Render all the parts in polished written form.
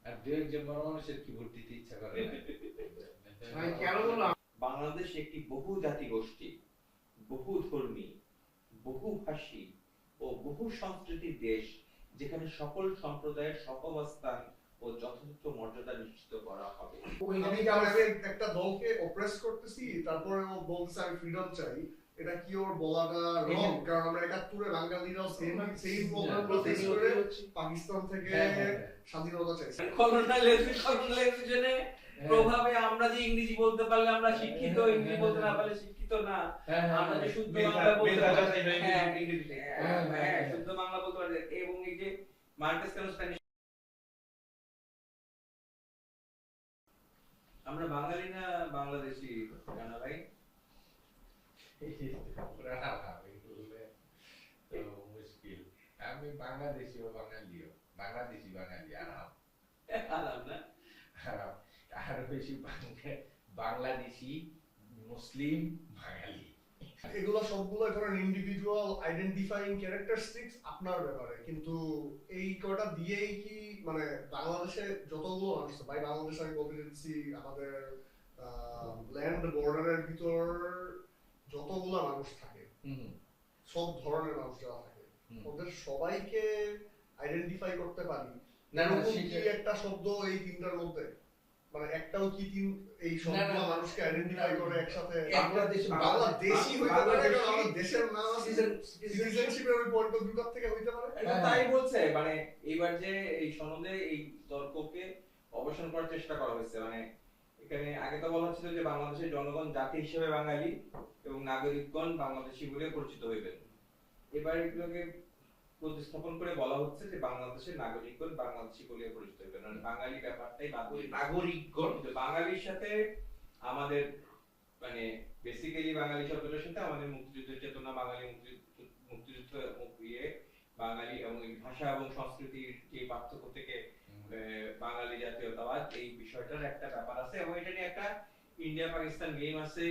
আর দু একজন বড় মানুষের কি ভোট দিতে ইচ্ছা করে না। ভাই কেন বললাম? বাংলাদেশ একটি বহু জাতি গোষ্ঠী, বহু ধর্মী, বহুভাষী ও বহু সংস্কৃতির দেশ, যেখানে সকল সম্প্রদায়ের সহাবস্থান ও যথাযথ মর্যাদা নিশ্চিত করা হবে। আমি যে আমি একটা দলকে অপ্রেস করতেছি, তারপরে ও বলতেছে আমি ফ্রিডম চাই, এটা কি ওর বলাটা রং? কারণ আমরা ৭১-এ বাঙালিরাও সেম প্রবলেম ফেস করে পাকিস্তান থেকে স্বাধীনতা চাইছি। কলোনালাইজেশনে প্রভাবে আমরা যে ইংরেজি বলতে পারলে আমরা শিক্ষিত, ইংরেজি বলতে না পারলে শিক্ষিত না। আমরা যে শুদ্ধ বাংলা বলতে পারি, হ্যাঁ শুদ্ধ বাংলা বলতে পারি। এবং এই যে মার্কেস কেন স্প্যানিশ, আমরা বাঙালি না বাংলাদেশি জানা ভাই? মুশকিল। আমি বাংলাদেশি ও বাঙালিও, বাংলাদেশি বাঙালি আরাম আরাম না, আরাম। আর বেশি বাংলাদেশি মুসলিম বাঙালি, এগুলো সবগুলো ধরেন ইন্ডিভিজুয়াল আইডেন্টিফাইং ক্যারেক্টারিস্টিক্স আপনার ব্যাপারে, কিন্তু এই কয়টা দিয়েই কি মানে বাংলাদেশে যতগুলো মানুষ আছে, ভাই বাংলাদেশে আমি বলতে চাচ্ছি আমাদের ল্যান্ড বর্ডারের ভিতর যতগুলো মানুষ থাকে, সব ধরনের মানুষ যারা থাকে, ওদের সবাইকে আইডেন্টিফাই করতে পারি না? এরকম কি একটা শব্দ এই তিনটার মধ্যে, মানে একটাও কি এই সবগুলো মানুষকে আইডেন্টিফাই করে একসাথে বাংলাদেশি হইতে পারে? কারণ আমাদের দেশের নাম সিটিজেনশিপের ওই পয়েন্ট অফ ভিউ থেকে হইতে পারে। তাই বলছে মানে এইবার যে এই সনদে এই তর্ককে অবসান করার চেষ্টা করা হয়েছে। মানে এখানে আগে তো বলা হচ্ছিল যে বাংলাদেশের জনগণ জাতি হিসেবে বাঙালি এবং নাগরিকগণ বাংলাদেশী বলে পরিচিত হইবেন। এবার এগুলোকে প্রতিস্থাপন করে বলা হচ্ছে যে বাংলাদেশের নাগরিকগণ বাংলাদেশী বলে পরিচিত হইবেন। মানে বাঙালি ব্যাপারটাই নাগরিকগণ, বাঙালির সাথে আমাদের মানে বেসিক্যালি বাঙালি শব্দটার সাথে আমাদের মুক্তিযুদ্ধের চেতনা, বাঙালি মুক্তিযুদ্ধ বাঙালি এবং ভাষা এবং সংস্কৃতির যে পার্থক্য থেকে বাঙালি জাতীয়তাবাদ, এই বিষয়টার একটা ব্যাপার আছে এবং এটা নিয়ে একটা ইন্ডিয়া পাকিস্তান গেম আছে,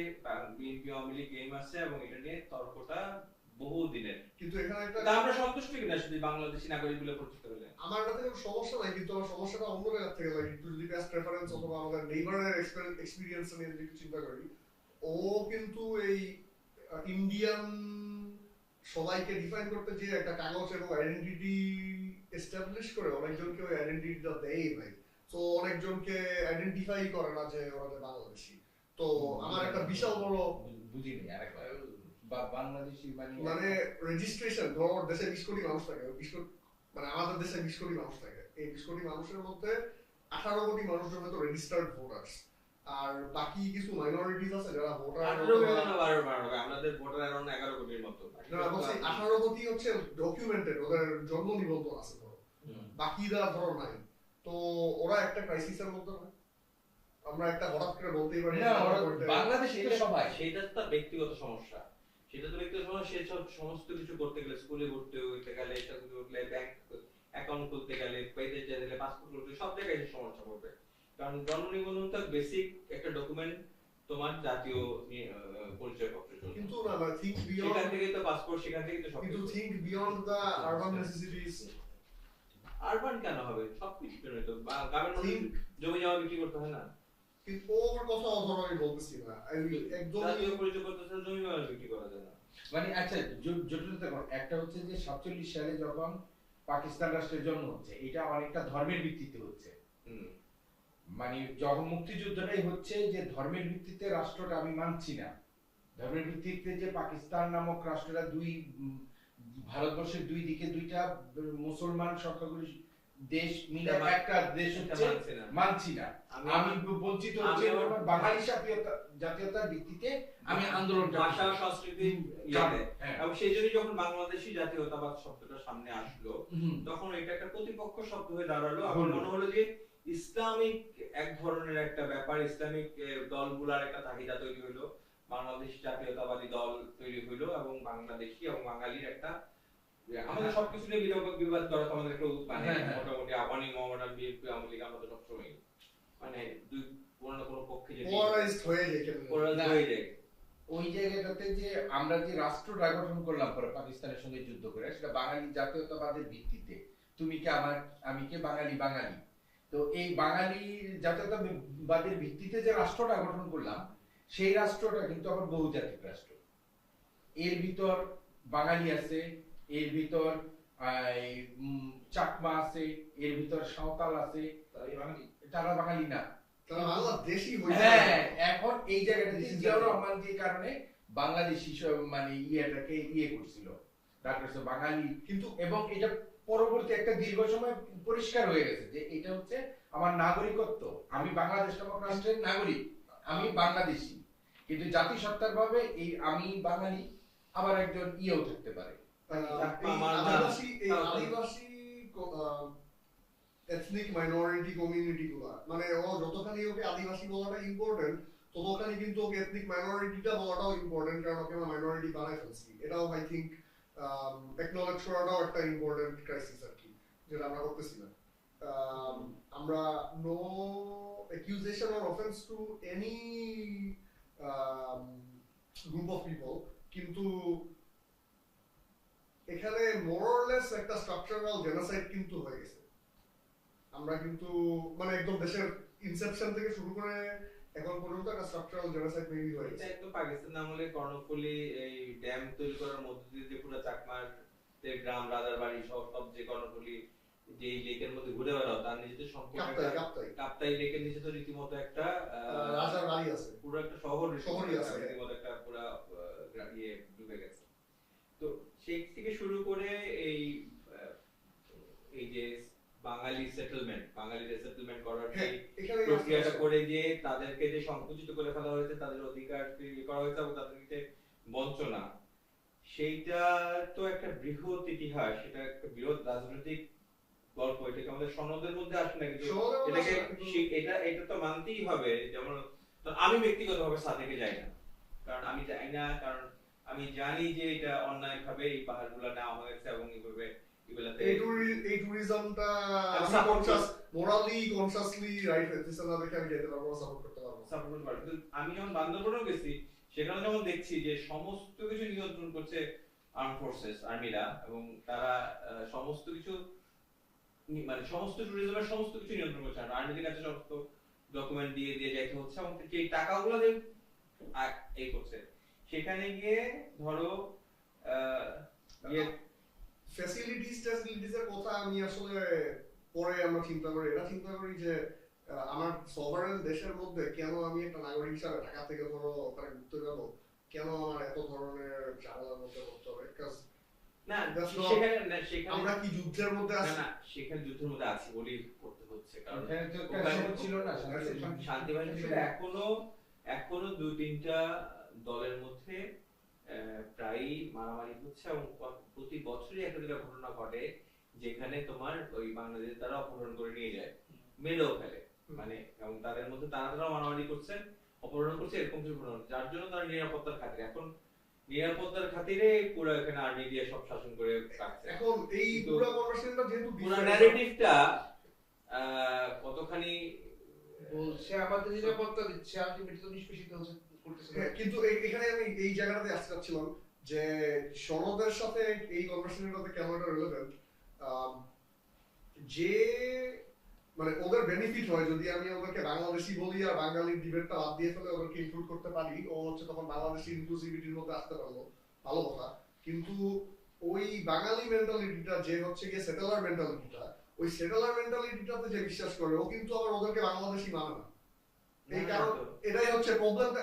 বিএনপি আওয়ামী লীগ গেম আছে এবং এটা নিয়ে তর্কটা বহু দিনের। কিন্তু এখানে একটা আমরা সন্তুষ্ট কিনা শুধু বাংলাদেশি নাগরিক বলে পরিচিত হলে? আমার কাছে কোনো সমস্যা নাই, কিন্তু আমার সমস্যাটা অন্য জায়গা থেকে লাগে। একটু যদি পাস্ট রেফারেন্স অথবা আমাদের নেইবারের এক্সপেরিয়েন্স নিয়ে যদি একটু চিন্তা করি, ও কিন্তু এই ইন্ডিয়ান সবাইকে ডিফাইন করতে যে একটা কাগজ এবং আইডেন্টিটি এস্টাবলিশ করে অনেকজনকে ওই আইডেন্টিটিটা দেয় ভাই। তো অনেকজনকে আইডেন্টিফাই করে না যে ওরা যে বাংলাদেশি। তো আমার একটা বিশাল বড় বুঝিনি আরেকবার বাংলাদেশি মানে রেজিস্ট্রেশন, ধরো দেশে 20 কোটি মানুষ থাকে, 20 কোটি মানে আমাদের দেশে 20 কোটি মানুষ থাকে, এই 20 কোটি মানুষের মধ্যে 18 কোটি মানুষের হয়তো রেজিস্টার্ড ভোটার্স, আর বাকি কিছু মাইনরিটিজ আছে যারা ভোটার। আমাদের ভোটার অ্যারাউন্ড 11 কোটির মতো। না বলছি 18 কোটি হচ্ছে ডকুমেন্টেড, ওদের জন্ম নিবন্ধন আছে ধরো, বাকিরা ধরো নাই। তো ওরা একটা ক্রাইসিসের মধ্যে না, আমরা একটা হঠাৎ করে বলতেই পারি না বাংলাদেশে সবাই, সেটা তো তার ব্যক্তিগত সমস্যা, সেটা তো ব্যক্তিগত সমস্যা। সে সব সমস্ত কিছু করতে গেলে, স্কুলে ভর্তি হতে গেলে, চাকরি করতে গেলে, ব্যাংক অ্যাকাউন্ট খুলতে গেলে, পেতে চাইলে, পাসপোর্ট করতে, সব জায়গায় সমস্যা পড়বে। কারণ জন্ম নিবন্ধন তো বেসিক একটা ডকুমেন্ট তোমার জাতীয় পরিচয়পত্রের জন্য। কিন্তু না থিংক বিয়ন্ড, সেখান থেকে তো পাসপোর্ট, সেখান থেকে তো সব। কিন্তু থিংক বিয়ন্ড দা আরবান নেসেসিটিস। আরবান কেন হবে? সবকিছু জন্য তো গ্রামের মানুষ জমি জমা বিক্রি করতে হয় না? কিন্তু ওর কথা ধরো আমি বলতেছি না, একদম জাতীয় পরিচয়পত্র জমি জমা বিক্রি করা যায় না। মানে আচ্ছা জটিলতা একটা হচ্ছে যে 47 সালে যখন পাকিস্তান রাষ্ট্রের জন্ম হচ্ছে, এটা অনেকটা ধর্মের ভিত্তিতে হচ্ছে। মানে যখন মুক্তিযুদ্ধটাই হচ্ছে যে ধর্মের ভিত্তিতে রাষ্ট্রটা আমি মানছি না, ধর্মের ভিত্তিতে যে পাকিস্তান নামক রাষ্ট্রটা ভারতবর্ষের দুই দিকে দুইটা মুসলমান সংখ্যাগুরু দেশ মিলে একটা দেশ হচ্ছে, মানছি না। আমি বঞ্চিত হচ্ছে বাঙালি জাতীয়তার ভিত্তিতে আমি আন্দোলন, ভাষা সংস্কৃতি এবং সেই জন্য যখন বাংলাদেশি জাতীয়তাবাদ শব্দটা সামনে আসলো, তখন এটা একটা প্রতিপক্ষ শব্দ হয়ে দাঁড়ালো। আমার মনে হলো যে ইসলামিক এক ধরনের একটা ব্যাপার, ইসলামিক দলগুলার একটা চাহিদা তৈরি হলো, বাংলাদেশি জাতীয়তাবাদী দল তৈরি হইলো এবং বাংলাদেশি এবং বাঙালির একটা, আমাদের সবকিছু নিয়ে বিবাদ করা আমাদের একটা মানে মোটামুটি আবানি মোহাম্মদান বিএনপি আওয়ামী লীগ আমরা তো সবসময় মানে দুই কোনো না কোনো পক্ষে যে পোলারাইজড হয়ে যায়। ওই জায়গাটাতে যে আমরা যে রাষ্ট্রটা গঠন করলাম পরে পাকিস্তানের সঙ্গে যুদ্ধ করে, সেটা বাঙালি জাতীয়তাবাদের ভিত্তিতে, তুমি কে আমার আমি কে বাঙালি বাঙালি। তো তো এই বাঙালি জাতীয়তাবাদের ভিত্তিতে যে রাষ্ট্রটা গঠন করলাম, সেই রাষ্ট্রটা কিন্তু আবার বহুজাতিক রাষ্ট্র। এর ভিতর বাঙালি আছে, এর ভিতর চাকমা আছে, এর ভিতর সাঁওতাল আছে, তারা বাঙালি না, তারা বাংলাদেশী হ্যাঁ। এখন এই জায়গাটা জিয়াউর রহমান যে কারণে বাংলাদেশি মানে ইয়েটাকে করছিল, ডাক্তার বাঙালি, কিন্তু এবং এটা পরবর্তী একটা দীর্ঘ সময় পরিষ্কার হয়ে গেছে যে এটা হচ্ছে আমার নাগরিকত্ব, আমি বাংলাদেশ নামক রাষ্ট্রের নাগরিক, আমি বাংলাদেশী, কিন্তু জাতিসত্তার ভাবে এই আমি বাঙালি আবার একজন ইয়েও থাকতে পারে। আদিবাসী এথনিক মাইনরিটি কমিউনিটি গুলা, মানে ও যতখানি ওকে আদিবাসী বলাটা ইম্পর্টেন্ট, ততখানি কিন্তু ওকে এথনিক মাইনরিটিটা বলাটাও ইম্পর্টেন্ট, কারণ ওকে আমরা মাইনরিটি বানাই ফেলছি। এটাও আই থিঙ্ক অ্যাকনলেজ করাটাও একটা ইম্পর্টেন্ট ক্রাইসিস আর কি, যেটা আমরা করতেছি না। আমরা no accusation or offence to any group of people, কিন্তু এখানে মোরলেস একটা স্ট্রাকচারাল জেনোসাইড কিন্তু হয়ে গেছে। আমরা কিন্তু মানে একদম দেশের ইনসেপশন থেকে শুরু করে এখন পর্যন্ত একটা স্ট্রাকচারাল জেনোসাইড মেবি হয়ে গেছে। এটা একদম পাকিস্তান আমলে কর্ণফুলী এই ড্যাম তৈরি করার মধ্য দিয়ে যে পুরো চাকমার গ্রাম, রাজারবাড়ি সব যে কর্ণফুলী যে লেকের মধ্যে ঘুরে বেড়াও, তার নিচে তো সম্পূর্ণ কাপ্তাই লেকের নিচে তো রীতিমতো একটা রাজার বাড়ি আছে, পুরো একটা শহরই আছে, রীতিমতো একটা পুরো ইয়ে ডুবে গেছে। তো সেই থেকে শুরু করে এই যে বাঙালি সেটেলমেন্ট করার যে প্রক্রিয়াটা করে যে তাদেরকে যে সংকুচিত করে ফেলা হয়েছে, তাদের অধিকার করা হয়েছে এবং তাদেরকে বঞ্চনা, সেইটা তো একটা বৃহৎ ইতিহাস, সেটা একটা বৃহৎ রাজনৈতিক গল্প। এটাকে আমাদের সনদের মধ্যে আসে না, কিন্তু এটা তো মানতেই হবে। যেমন আমি ব্যক্তিগতভাবে সাদেকে যাই না, কারণ আমি যাই না, কারণ আমি জানি যে এটা অন্যায়ভাবে এই পাহাড়গুলো নেওয়া হয়েছে এবং এইভাবে এই ট্যুরিজমটা মোরালি কনসিয়াসলি রাইট হইতেছে না দেখে আমি যেতে পারবো, সাপোর্ট করতে পারবো। আমি যখন বান্দরবনেও গেছি, সেখানে যখন দেখছি যে সমস্ত কিছু নিয়ন্ত্রণ করছে আর্ম ফোর্সেস, আর্মিরা, এবং তারা সমস্ত কিছু মানে সমস্ত ট্যুরিজমের সমস্ত কিছু নিয়ন্ত্রণ করছে, আর্মিদের কাছে সমস্ত ডকুমেন্ট দিয়ে যাইতে হচ্ছে, এবং যে টাকাগুলো দিয়ে এই করছে, সেখানে গিয়ে ধরো ফ্যাসিলিটিস এর কথা আমি আসলে পরে আমরা চিন্তা করি যে আমার সভারেন দেশের মধ্যে কেন আমি একটা নাগরিক হিসাবে ঢাকা থেকে ধরো ওখানে ঘুরতে যাব, কেন আমার এত ধরনের ঝামেলার মধ্যে পড়তে হবে? না, সেখানে আমরা কি যুদ্ধের মধ্যে আছি? না, সেখানে যুদ্ধের মধ্যে আছি বলেই করতে হচ্ছে, কারণ ছিল না শান্তি বাহিনী ছিল। এখনো 2-3টা দলের মধ্যে প্রায় মারামারি হচ্ছে, এবং প্রতি বছরই একটা দুটা ঘটনা ঘটে যেখানে তোমার ওই বাংলাদেশের তারা অপহরণ করে নিয়ে যায়, মেরেও ফেলে, মানে এবং তাদের মধ্যে তারা মারামারি করছেন, অপহরণ করছে, এরকম কিছু ঘটনা, যার জন্য তারা নিরাপত্তার খাতিরে এখন নিরাপত্তার খাতিরে পুরো এখানে আর্মি দিয়ে সব শাসন করে রাখছে। এখন এই পুরো কনভারসেশনটা যেহেতু পুরো ন্যারেটিভটা কতখানি বলছে আমাদের নিরাপত্তা দিচ্ছে, আলটিমেটলি তো নিষ্পেষিত হচ্ছে করতেছে। কিন্তু এখানে আমি এই জায়গাটাতে আসতে চাচ্ছিলাম যে সনদের সাথে এই কনভারসেশনটাতে কেন এটা রিলেভেন্ট, যে মানে ওদের বেনিফিট হয় যদি আমি ওদেরকে বাংলাদেশি বলি আর বাঙালির ডিবেটটা বাদ দিয়ে ফেলে ওদেরকে ইনক্লুড করতে পারি, ও হচ্ছে তখন বাংলাদেশি ইনক্লুসিভিটির মধ্যে আসতে পারলো, ভালো কথা। কিন্তু ওই বাঙালি মেন্টালিটিটা যে হচ্ছে গিয়ে সেটেলার মেন্টালিটিটা, ওই সেটেলার মেন্টালিটিটাতে যে বিশ্বাস করে, ও কিন্তু আবার ওদেরকে বাংলাদেশি মানে না। এই কারণ এটাই হচ্ছে প্রবলেমটা।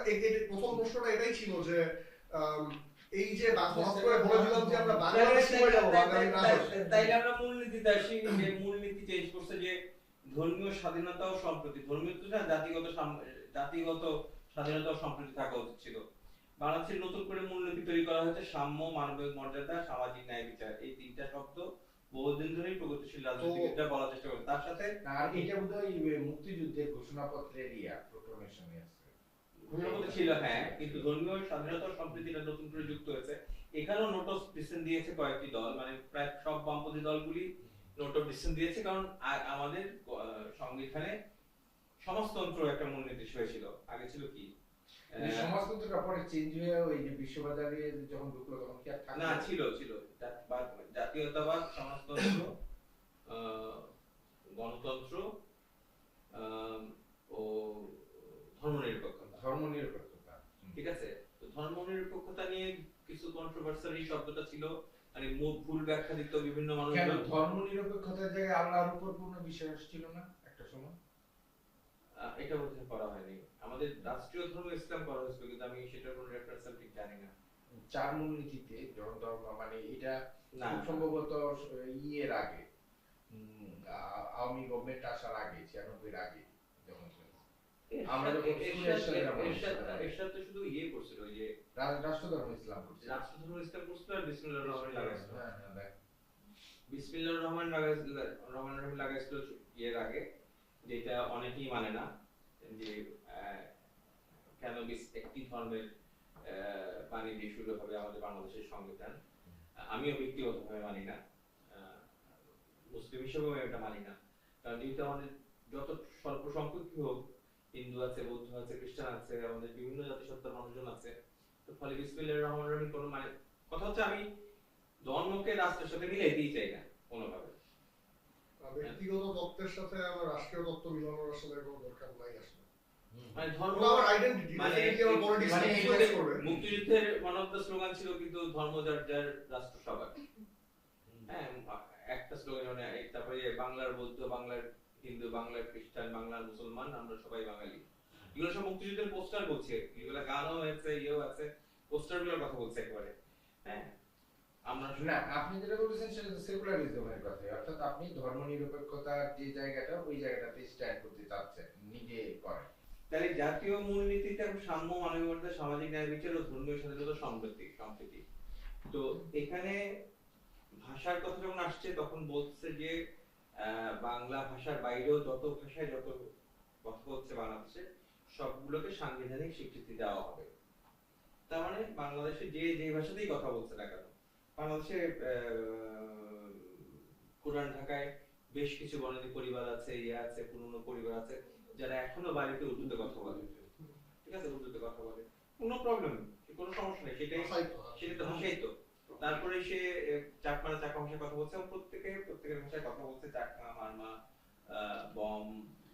প্রথম প্রশ্নটা এটাই ছিল যে এই যে হঠাৎ করে বলে দিলাম যে আমরা বাংলাদেশি হয়ে যাব, বাঙালি না হয়ে, তাইলে আমরা মূলনীতিতে আসি, যে মূলনীতি চেঞ্জ করছে যে ধর্মীয় স্বাধীনতা ও সম্প্রীতি, ধর্মীয় তো না, জাতিগত স্বাধীনতা ও সম্প্রীতি থাকা উচিত ছিল। বাংলাদেশের নতুন করে মূলনীতি তৈরি করা হয়েছে সাম্য, মানবিক মর্যাদা, সামাজিক ন্যায় বিচার। এই তিনটা শব্দ বহুদিন ধরেই প্রগতিশীল রাজনীতিবিদরা বলার চেষ্টা করে। তার সাথে আর এটা বোধহয় মুক্তিযুদ্ধের ঘোষণাপত্রের প্রোক্লামেশনে আছে, ঘোষণাপত্র ছিল, হ্যাঁ, কিন্তু ধর্মীয় স্বাধীনতা ও সম্প্রীতিটা নতুন করে যুক্ত হয়েছে। এখানেও নোট অফ ডিসেন্ট দিয়েছে কয়েকটি দল, মানে প্রায় সব বামপন্থী দলগুলি নোট অফ ডিসেন্ট দিয়েছে, কারণ আমাদের সংবিধানে সমাজতন্ত্র একটা মূলনীতি হয়েছিল। আগে ছিল কি সমাজতন্ত্রটা পরে চেঞ্জ হয়ে ওই যে বিশ্ববাজারে যখন ঢুকলো তখন কি আর থাকে না, ছিল জাতীয়তাবাদ, সমাজতন্ত্র, গণতন্ত্র, ও ধর্মনিরপেক্ষতা। ধর্মনিরপেক্ষতা। ঠিক আছে, তো ধর্মনিরপেক্ষতা নিয়ে কিছু কন্ট্রোভার্সিয়াল এই শব্দটা ছিল, মানে ভুল ব্যাখ্যা দিত বিভিন্ন মানুষ। কেন ধর্মনিরপেক্ষতার জায়গায় আল্লাহর উপর পূর্ণ বিশ্বাস ছিল না একটা সময়? এটা বোধহয় করা হয়নি। আমাদের রাষ্ট্রীয় ধর্ম ইসলাম করা হয়েছিল, কিন্তু আমি সেটার কোনো রেফারেন্স আমি ঠিক জানি না। 4 মূলনীতিতে ধর্ম মানে এটা না, খুব সম্ভবত ইয়ের আগে, আওয়ামী গভর্নমেন্ট আসার আগে, 96 এর আগে যখন আমরা যখন এরশাদ তো শুধু ইয়ে করছিল, ওই যে রাষ্ট্রধর্ম ইসলাম করছে, রাষ্ট্রধর্ম ইসলাম করছিল আর বিসমিল্লাহির রহমানির লাগাইছিল। হ্যাঁ হ্যাঁ দেখ, বিসমিল্লাহির রহমানির রহিম লাগাইছিল এর আগে, যেটা অনেকেই মানে না, যে কেন একটি ধর্মের বাণী দিয়ে শুরু হবে আমাদের বাংলাদেশের সংবিধান। আমিও ব্যক্তিগতভাবে মানি না, মুসলিম হিসেবেও এটা মানি না, কারণ যেহেতু আমাদের যত স্বল্প সংখ্যকই হোক, হিন্দু আছে, বৌদ্ধ আছে, খ্রিস্টান আছে, আমাদের বিভিন্ন জাতিসত্তার মানুষজন আছে, তো ফলে বিসমিল্লাহির রহমানির রহিম কোনো মানে, কথা হচ্ছে আমি ধর্মকে রাষ্ট্রের সাথে মিলাইতেই চাই না কোনোভাবে। ব্যক্তিগত তত্ত্বের সাথে আমার রাষ্ট্রীয় তত্ত্ব মিলানোর আসলে কোনো দরকার নাই আসলে। মানে ধর্ম আমার আইডেন্টিটি, মানে আমার পলিটিক্স মানে ইনফ্লুয়েন্স করবে। মুক্তিযুদ্ধের ওয়ান অফ দ্য স্লোগান ছিল কিন্তু ধর্ম যার যার, রাষ্ট্র সবার। হ্যাঁ, একটা স্লোগান, মানে তারপরে বাংলার বৌদ্ধ, বাংলার হিন্দু, বাংলার খ্রিস্টান, বাংলার মুসলমান, আমরা সবাই বাঙালি। এগুলো সব মুক্তিযুদ্ধের পোস্টার বলছে, এগুলো গানও হয়েছে, ইয়েও আছে, পোস্টারগুলোর কথা বলছে একেবারে। হ্যাঁ, আমরা না আপনি যেটা বলেছেন সেটা তো সেকুলারিজমের কথা, অর্থাৎ আপনি ধর্মনিরপেক্ষতার যে জায়গাটা, ওই জায়গাটাতে স্ট্যান্ড করতে চাচ্ছেন, নিজে করেন। তাহলে জাতীয় মূলনীতিতে সাম্য, মানবিকতা, সামাজিক ন্যায় বিচার ও ধর্মীয় স্বাধীনতা, সম্প্রীতি। তো এখানে ভাষার কথা যখন আসছে তখন বলছে যে বাংলা ভাষার বাইরেও যত ভাষায় যত কথা হচ্ছে বাংলাদেশে, সবগুলোকে সাংবিধানিক স্বীকৃতি দেওয়া হবে। তার মানে বাংলাদেশে যে যে ভাষাতেই কথা বলছে না কেন, বাংলাদেশে পুরান ঢাকায় বেশ কিছু বনেদি পরিবার আছে, ইয়ে আছে, পুরনো পরিবার আছে, যারা এখনো বাড়িতে উর্দুতে কথা বলে। ঠিক আছে, উর্দুতে কথা বলে, কোনো প্রবলেম, কোনো সমস্যা নেই, সেটাই তো ভাষাই তো। তারপরে সে চাকমা ভাষায় কথা বলছে, প্রত্যেকের ভাষায় কথা বলছে, চাকমা, মারমা, বম,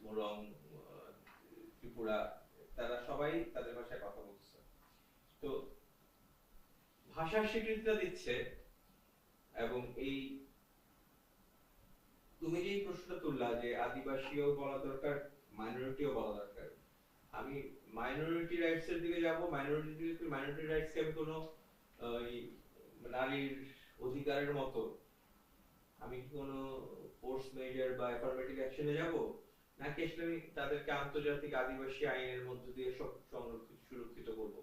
মুরং, ত্রিপুরা, তারা সবাই তাদের ভাষায় কথা বলছে। তো ভাষার স্বীকৃতিটা দিচ্ছে, এবং এই তুমি যে প্রশ্নটা তুললা যে আদিবাসীও বলা দরকার, মাইনরিটিও বলা দরকার, আমি মাইনরিটি রাইটস এর দিকে যাব। মাইনরিটি রাইটস কে আমি কোনো নারীর অধিকারের মতো আমি কি কোনো ফোর্স মেজার বা অ্যাফার্মেটিভ অ্যাকশনে যাব, নাকি আসলে আমি তাদেরকে আন্তর্জাতিক আদিবাসী আইনের মধ্য দিয়ে সব সুরক্ষিত করব?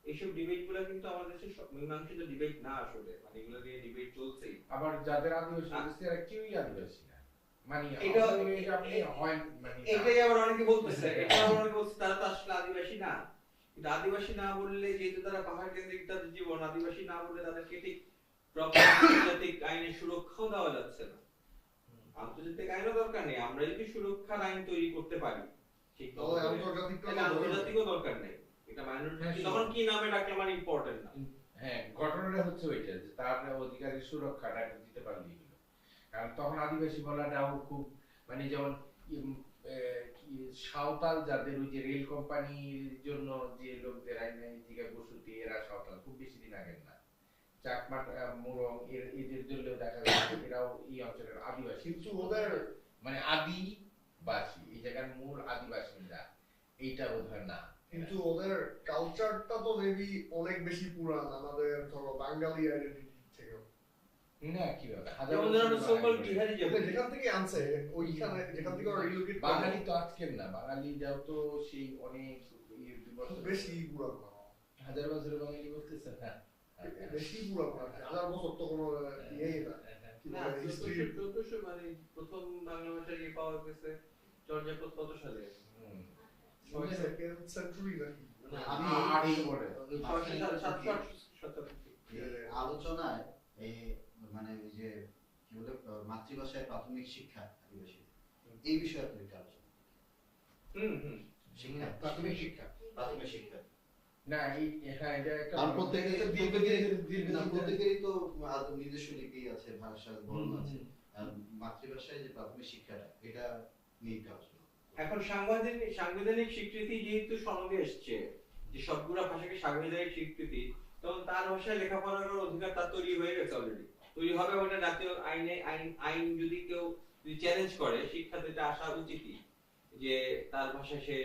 এইসব ডিবেটগুলো কিন্তু আমাদের দেশে মীমাংসিত ডিবেট না, আসলে মানে এগুলো নিয়ে ডিবেট চলছেই। আবার যাদের আদিবাসী বলছে এরা কেউই আদিবাসী না, মানে এটা আপনি হয় মানে এটাই আবার অনেকে বলতেছে, এটা আবার অনেকে বলছে তারা তো আসলে আদিবাসী না। কিন্তু আদিবাসী না বললে, যেহেতু তারা পাহাড় কেন্দ্রিক তাদের জীবন, আদিবাসী না বললে তাদেরকে ঠিক প্রপার আন্তর্জাতিক আইনের সুরক্ষাও দেওয়া যাচ্ছে না। আন্তর্জাতিক আইনও দরকার নেই, আমরা যদি সুরক্ষার আইন তৈরি করতে পারি ঠিক তবে আন্তর্জাতিকও দরকার নেই। এটা মাইনরিটি তখন কি নামে ডাকলে মানে ইম্পর্টেন্ট না। হ্যাঁ, ঘটনাটা হচ্ছে ওইটা যে তার অধিকারের সুরক্ষাটা দিতে পারলেই হলো। কারণ তখন আদিবাসী বলাটাও খুব, মানে যেমন সাঁওতাল, যাদের ওই যে রেল কোম্পানির জন্য যে লোকদের আইনে থেকে বসতি, এরা সাঁওতাল, খুব বেশি দিন আগের না। চাকমা, মুরং, এদের জন্য দেখা যাচ্ছে এরাও এই অঞ্চলের আদিবাসী, কিন্তু ওদের মানে আদিবাসী, এই জায়গার মূল আদিবাসীরা এইটা বোধহয় না, কিন্তু ওদের কালচারটা তো মেবি অনেক বেশি পুরান আমাদের ধরো বাঙালি আইডেন্টিটি থেকে। না কিভাবে যেখান থেকে আনছে, ওইখানে যেখান থেকে ওরা রিলোকেট, বাঙালি তো আজকের না, বাঙালি যাও তো সেই অনেক বেশি পুরান, হাজার বছরের বাঙালি বলতেছে না, বেশি পুরান, হাজার বছর তো কোনো ইয়েই না। না, 1400 মানে প্রথম বাংলা ভাষার ইয়ে পাওয়া গেছে চর্যাপদ কত সালে? সেকেন্ড সেঞ্চুরি নাকি? আলোচনায় মানে ওই যে কি বলে মাতৃভাষায় প্রাথমিক শিক্ষা আদিবাসী, এই বিষয়ে আপনি একটু আলোচনা শিক্ষা, প্রাথমিক শিক্ষা না হ্যাঁ, এটা একটা প্রত্যেকেরই তো নিজস্ব লিপি আছে, ভাষা বর্ণ আছে, মাতৃভাষায় যে প্রাথমিক শিক্ষাটা, এটা নিয়ে একটু আলোচনা। এখন সাংবিধানিক স্বীকৃতি যেহেতু সনদে এসছে যে সবগুলা ভাষাকে সাংবিধানিক স্বীকৃতি, তখন তার ভাষায় লেখাপড়ার অধিকার তার তৈরি হয়ে গেছে অলরেডি, তৈরি হবে। ওটা জাতীয় আইন যদি কেউ চ্যালেঞ্জ করে, শিক্ষাতে এটা আসা উচিতই যে তার ভাষায় সে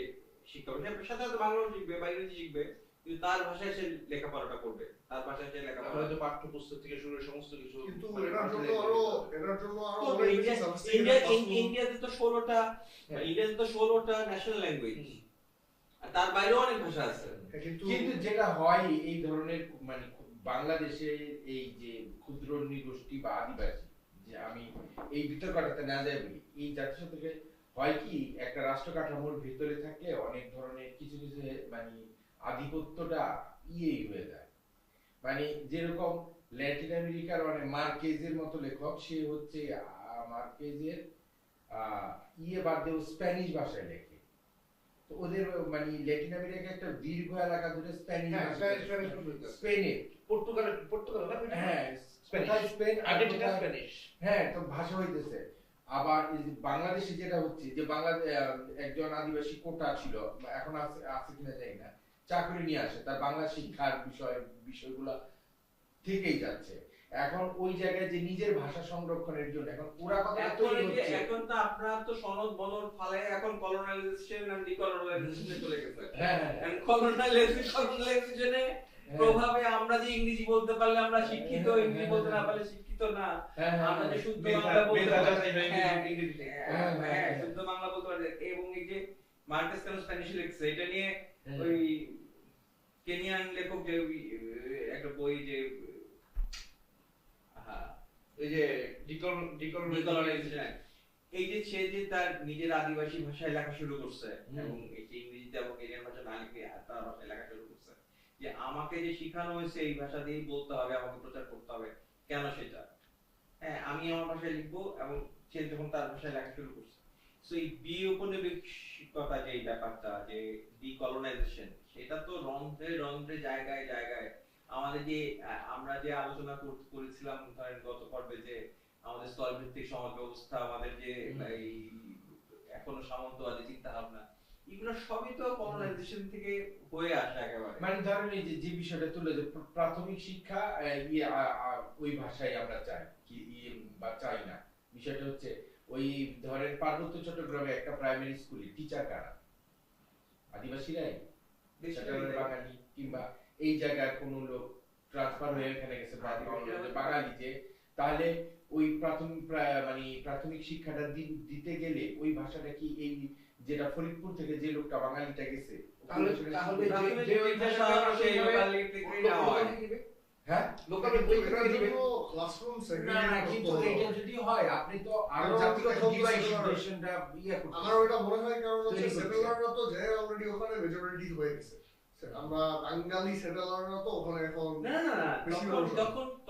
শিক্ষা পাবে। সাধারণত বাংলাও শিখবে বা ইংরেজি শিখবে, কিন্তু তার ভাষায় সে লেখাপড়াটা করবে, তার ভাষায় সে লেখাপড়া। হয়তো পাঠ্যপুস্তক থেকে শুরু করে সমস্ত কিছু। কিন্তু এটার জন্য আরো ইন্ডিয়াতে তো 16টা, ইন্ডিয়াতে তো 16টা ন্যাশনাল ল্যাঙ্গুয়েজ, আর তার বাইরেও অনেক ভাষা আছে। কিন্তু যেটা হয় এই ধরনের মানে বাংলাদেশে এই যে ক্ষুদ্র নৃগোষ্ঠী বা আদিবাসী, যে আমি এই বিতর্কটাতে না যাই বলি, এই জাতিসত্ত্বকে হয় কি একটা রাষ্ট্র কাঠামোর ভিতরে থাকলে অনেক ধরনের কিছু কিছু মানে আধিপত্যটা হয়ে যায়। মানে যেরকম ল্যাটিন আমেরিকার মানে মার্কেজের মতো লেখক, সে হচ্ছে মার্কেজের বাদ দিয়ে স্প্যানিশ ভাষায় লেখে। তো ওদের মানে ল্যাটিন আমেরিকা একটা দীর্ঘ এলাকা ধরে স্প্যানিশ স্পেনে পর্তুগাল হ্যাঁ স্পেন আর্জেন্টিনা স্প্যানিশ হ্যাঁ তো ভাষা হইতেছে। আবার এই যে বাংলাদেশে যেটা হচ্ছে যে বাংলাদেশ একজন আদিবাসী কোটা ছিল, এখন আছে আছে কিনা জানি না, চাকরি নিয়ে আসে, তার বাংলা শিক্ষার বিষয়গুলো থেকেই যাচ্ছে। এখন ওই জায়গায় যে নিজের ভাষা সংরক্ষণের জন্য এখন ওরা কথা তৈরি হচ্ছে। এখন তো আপনারা তো সনদ বলর ফলে এখন কলোনালাইজেশন এন্ড ডিকলোনালাইজেশনে চলে গেছে। হ্যাঁ এন্ড কলোনালাইজেশনে প্রভাবে আমরা যে ইংরেজি বলতে পারলে আমরা শিক্ষিত, ইংরেজি বলতে না পারলে শিক্ষিত না। আমরা যে শুদ্ধ বাংলা বলতে পারি, হ্যাঁ শুদ্ধ বাংলা বলতে পারি। এবং এই যে মার্কেস কেন স্প্যানিশ লিখছে, এটা নিয়ে ওই কেনিয়ান লেখক যে একটা বই যে এই যে ডিকলোনালাইজেশন, এই যে সে যে তার নিজের আদিবাসী ভাষায় লেখা শুরু করছে এবং এই যে ইংরেজিতে এবং কেনিয়ান ভাষা না লিখে তার ভাষায় লেখা শুরু করছে, যে আমাকে যে শেখানো হয়েছে এই ভাষা দিয়েই বলতে হবে, আমাকে প্রচার করতে হবে, কেন সেটা? হ্যাঁ, আমি আমার ভাষায় লিখবো, এবং সে যখন তার ভাষায় লেখা শুরু করছে। সো এই বিঔপনিবেশিকতা যে ব্যাপারটা, যে ডিকলোনাইজেশন, সেটা তো রন্ধ্রে রন্ধ্রে জায়গায় জায়গায় আমাদের যে আমরা যে আলোচনা করেছিলাম ধরেন গত পর্বে, যে আমাদের স্তরভিত্তিক সমাজ ব্যবস্থা, আমাদের যে এই এখনো সামন্তবাদী চিন্তা ভাবনা, এগুলো সবই তো কলোনাইজেশন থেকে হয়ে আসে একেবারে। মানে ধরেন এই যে বিষয়টা তুলে যে প্রাথমিক শিক্ষা ওই ভাষায় আমরা চাই কি বা চাই না, বিষয়টা হচ্ছে ওই ধরেন পার্বত্য চট্টগ্রামে একটা প্রাইমারি স্কুলে টিচার কারা? আদিবাসীরাই, বাঙালি, কিংবা এই জায়গায় কোন লোক ট্রান্সফার হয়ে এখানে গেছে বাঙালি, যে তাহলে ওই প্রাথমিক শিক্ষাটা দিতে গেলে ওই ভাষাটা কি এই যেটা ফরিদপুর থেকে যে লোকটা বাঙালিটা গেছে তাহলে যে ওই ভাষা সেই লোকালি থেকে নেওয়া হয়, হ্যাঁ লোকালি থেকে দিবে ক্লাসরুম না সেগ্রিগেশন। কিন্তু এটা যদি হয় আপনি তো আরো জাতিগত ডিভাইডেশনটা করতে। আমার ওটা মনে হয় কারণ হচ্ছে সেটেলাররা তো যে অলরেডি ওখানে মেজরিটি হয়ে গেছে, আমরা বাঙালি সেটেলাররা তো ওখানে এখন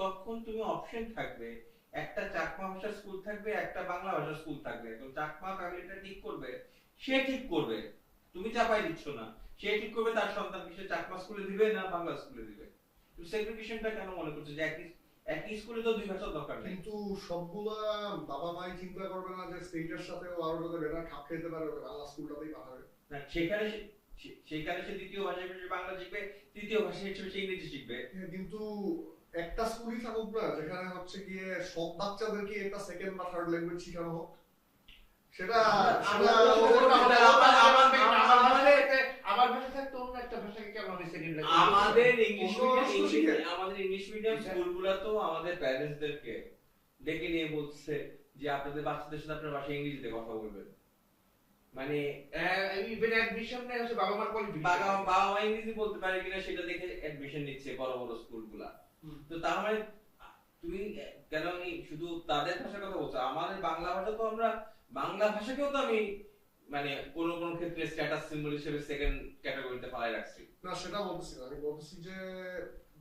তখন তুমি অপশন থাকবে, একটা চাকমা ভাষার স্কুল থাকবে, একটা বাংলা ভাষার স্কুল থাকবে। এখন চাকমা ফ্যামিলিটা ঠিক করবে, সে ঠিক করবে, তুমি চাপাই দিচ্ছ না, সে ঠিক করবে তার সন্তানকে সে চাকমা স্কুলে দিবে না বাংলা স্কুলে দিবে। তুমি সেগ্রিগেশনটা কেন মনে করছো যে একই স্কুলে তো দুই ভাষার দরকার নেই? কিন্তু সবগুলা বাবা মাই চিন্তা করবে না যে স্টেটের সাথে আরো যাতে বেটার খাপ খেতে পারে ওকে বাংলা স্কুলটাতেই পাঠাবে না, সেখানে সে দ্বিতীয় ভাষা হিসেবে বাংলা শিখবে, তৃতীয় ভাষা হিসেবে সে ইংরেজি শিখবে। কিন্তু একটা স্কুলই থাকুক না যেখানে হচ্ছে গিয়ে সব বাচ্চাদেরকে একটা সেকেন্ড বা থার্ড ল্যাঙ্গুয়েজ শেখানো হোক, সেটা আমার ভাষা থাকতে অন্য একটা ভাষাকে কেন আমি সেকেন্ড ল্যাঙ্গুয়েজ? আমাদের ইংলিশ মিডিয়াম স্কুলগুলো তো আমাদের প্যারেন্টসদেরকে ডেকে নিয়ে বলছে যে আপনাদের বাচ্চাদের সাথে আপনার ভাষায় ইংরেজিতে কথা বলবেন। মানে ইভেন অ্যাডমিশন নেই হচ্ছে বাবা মার বাবা মা ইংরেজি বলতে পারে কিনা সেটা দেখে অ্যাডমিশন নিচ্ছে বড় বড় স্কুলগুলা। তো তার মানে তুমি কেন শুধু তাদের ভাষার কথা বলছো? আমাদের বাংলা ভাষা তো আমরা বাংলা ভাষাকেও তো আমি মানে কোন কোন ক্ষেত্রে স্ট্যাটাস সিম্বল হিসেবে সেকেন্ড ক্যাটাগরিতে ফেলাই রাখছি। না সেটা বলছি না, আমি বলছি যে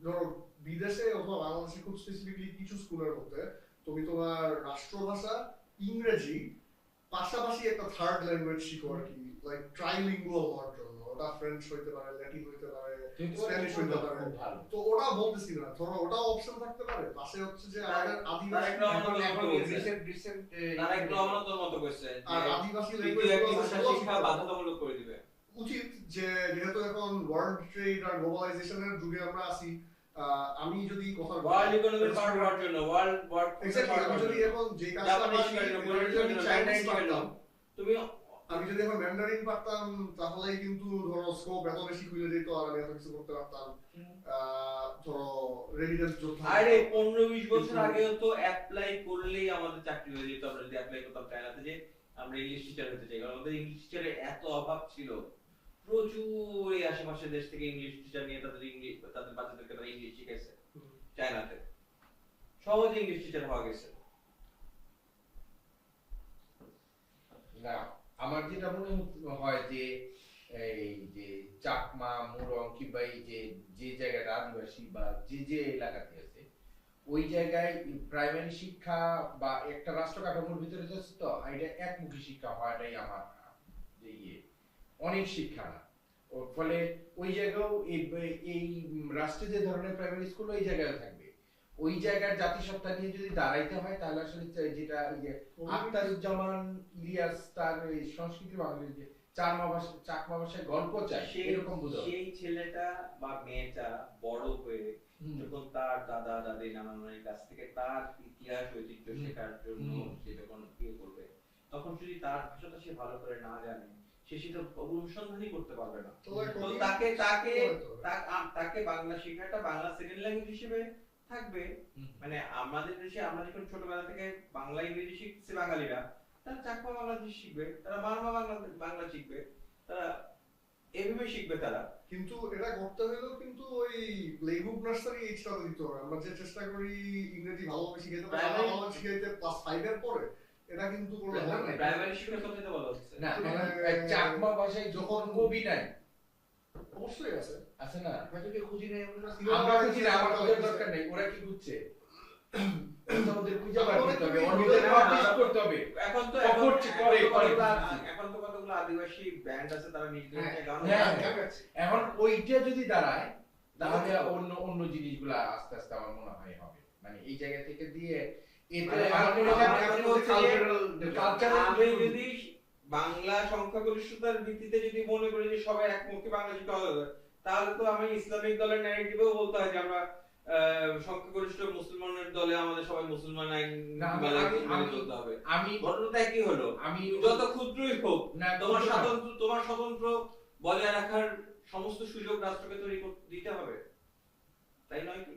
ধরো বিদেশে অথবা বাংলাদেশে খুব স্পেসিফিকলি কিছু স্কুলের মধ্যে তুমি তোমার রাষ্ট্রভাষা ইংরেজি পাশাপাশি একটা থার্ড ল্যাঙ্গুয়েজ শিখো আর কি, লাইক ট্রাইলিঙ্গুয়াল হওয়ার জন্য। ওটা ফ্রেঞ্চ হইতে পারে, ল্যাটিন হইতে পারে, স্প্যানিশ হইতে পারে। তো ওটা বলতেছি না, ধরো ওটা অপশন থাকতে পারে। পাশে হচ্ছে যে আমাদের আদিবাসী আদিবাসী ল্যাঙ্গুয়েজ শিক্ষা বাধ্যতামূলক করে দিবে। উচিত যে যেহেতু এখন ওয়ার্ল্ড ট্রেড আর গ্লোবালাইজেশনের যুগে আমরা আছি, আমি যদি কথা ওয়ার্ল্ড ইকোনমিক পাওয়ার হওয়ার জন্য, ওয়ার্ল্ড এক্স্যাক্টলি, আমি যদি এখন যে কাজটা তুমি আমি যদি এখন ম্যান্ডারিন পারতাম তাহলে কিন্তু ধরো স্কোপ এত বেশি খুলে যেত আর আমি এত কিছু করতে পারতাম। ধরো রেমিটেন্স যোদ্ধা, আরে 15-20 বছর আগে তো অ্যাপ্লাই করলেই আমাদের চাকরি হয়ে যেত। আমরা যদি অ্যাপ্লাই করতাম চায়নাতে যে আমরা ইংলিশ টিচার হতে চাই, কারণ আমাদের ইংলিশ টিচারের এত অভাব ছিল। প্রচুর এই আশেপাশের দেশ থেকে ইংলিশ টিচার নিয়ে তাদের বাচ্চাদেরকে তারা ইংলিশ শিখাইছে চায়নাতে, সহজে ইংলিশ টিচার হওয়া গেছে। না, আমার যেটা মনে হয় যে এই যে চাকমা, মুরং কিংবা এই যে জায়গাটা আদিবাসী বা যে এলাকাতে আছে ওই জায়গায় প্রাইমারি শিক্ষা বা একটা রাষ্ট্র কাঠামোর ভিতরে যাচ্ছে, তো এটা একমুখী শিক্ষা হয়টাই আমার যে অনেক শিক্ষা না। ওর ফলে ওই জায়গাও এই রাষ্ট্রে যে ধরনের প্রাইমারি স্কুল ওই জায়গায় থাকবে, ওই জায়গার জাতিসত্তা নিয়ে যদি দাঁড়াইতে হয় তাহলে আসলে যেটা ওই যে আখতারুজ্জামান ইলিয়াস তার এই সংস্কৃতি বাংলার যে চাকমা ভাষায় গল্প চাই এরকম বুঝো। সেই ছেলেটা বা মেয়েটা বড় হয়ে যখন তার দাদা দাদি নানা নানির কাছ থেকে তার ইতিহাস ঐতিহ্য শেখার জন্য সে যখন করবে, তখন যদি তার ভাষাটা সে ভালো করে না জানে, সে সেটা অনুসন্ধানই করতে পারবে না। তো তাকে বাংলা শেখাটা বাংলা সেকেন্ড ল্যাঙ্গুয়েজ হিসেবে থাকবে। মানে আমাদের দেশে আমরা যখন ছোটবেলা থেকে বাংলা ইংরেজি শিখছি বাঙালিরা, তারা চাকমা বাংলাদেশ শিখবে, তারা বাংলা বাংলা শিখবে, তারা এভাবে শিখবে তারা। কিন্তু এটা করতে হলেও কিন্তু ওই প্লেবুক নার্সারি এইচটা দিতে হবে। আমরা যে চেষ্টা করি ইংরেজি ভালোভাবে শিখাইতে, ভালোভাবে শিখাইতে ক্লাস 5 এর পরে, এটা কিন্তু কোনো প্রাইমারি শিক্ষা পদ্ধতিতে বলা হচ্ছে না। চাকমা ভাষায় যখন কবি নাই, অবশ্যই আছে না হয়তো কি খুঁজি নেই, আমরা খুঁজি না, আমার খোঁজার দরকার নেই, ওরা কি খুঁজছে ওদের খুঁজে বার করতে হবে, ওদের পাবলিশ করতে হবে। এখন তো কতগুলো আদিবাসী ব্যান্ড আছে, তারা নিজেদের গান গাচ্ছে। এখন ওইটা যদি দাঁড়ায় তাহলে অন্য জিনিসগুলা আস্তে আস্তে আমার মনে হয় হবে। মানে এই জায়গা থেকে দিয়ে আমি যদি বাংলা সংখ্যাগরিষ্ঠতার ভিত্তিতে যদি মনে করি যে সবাই একমুখী বাংলা শিক্ষা হবে, তাহলে তো আমি ইসলামিক দলের ন্যারেটিভেও বলতে হয় যে আমরা সংখ্যাগরিষ্ঠ মুসলমানের দলে আমাদের সবাই মুসলমান আইন মেনে চলতে হবে। আমি ঘটনাটা কি হলো, আমি যত ক্ষুদ্রই হোক তোমার স্বতন্ত্র বজায় রাখার সমস্ত সুযোগ রাষ্ট্রকে তৈরি দিতে হবে, তাই নয় কি?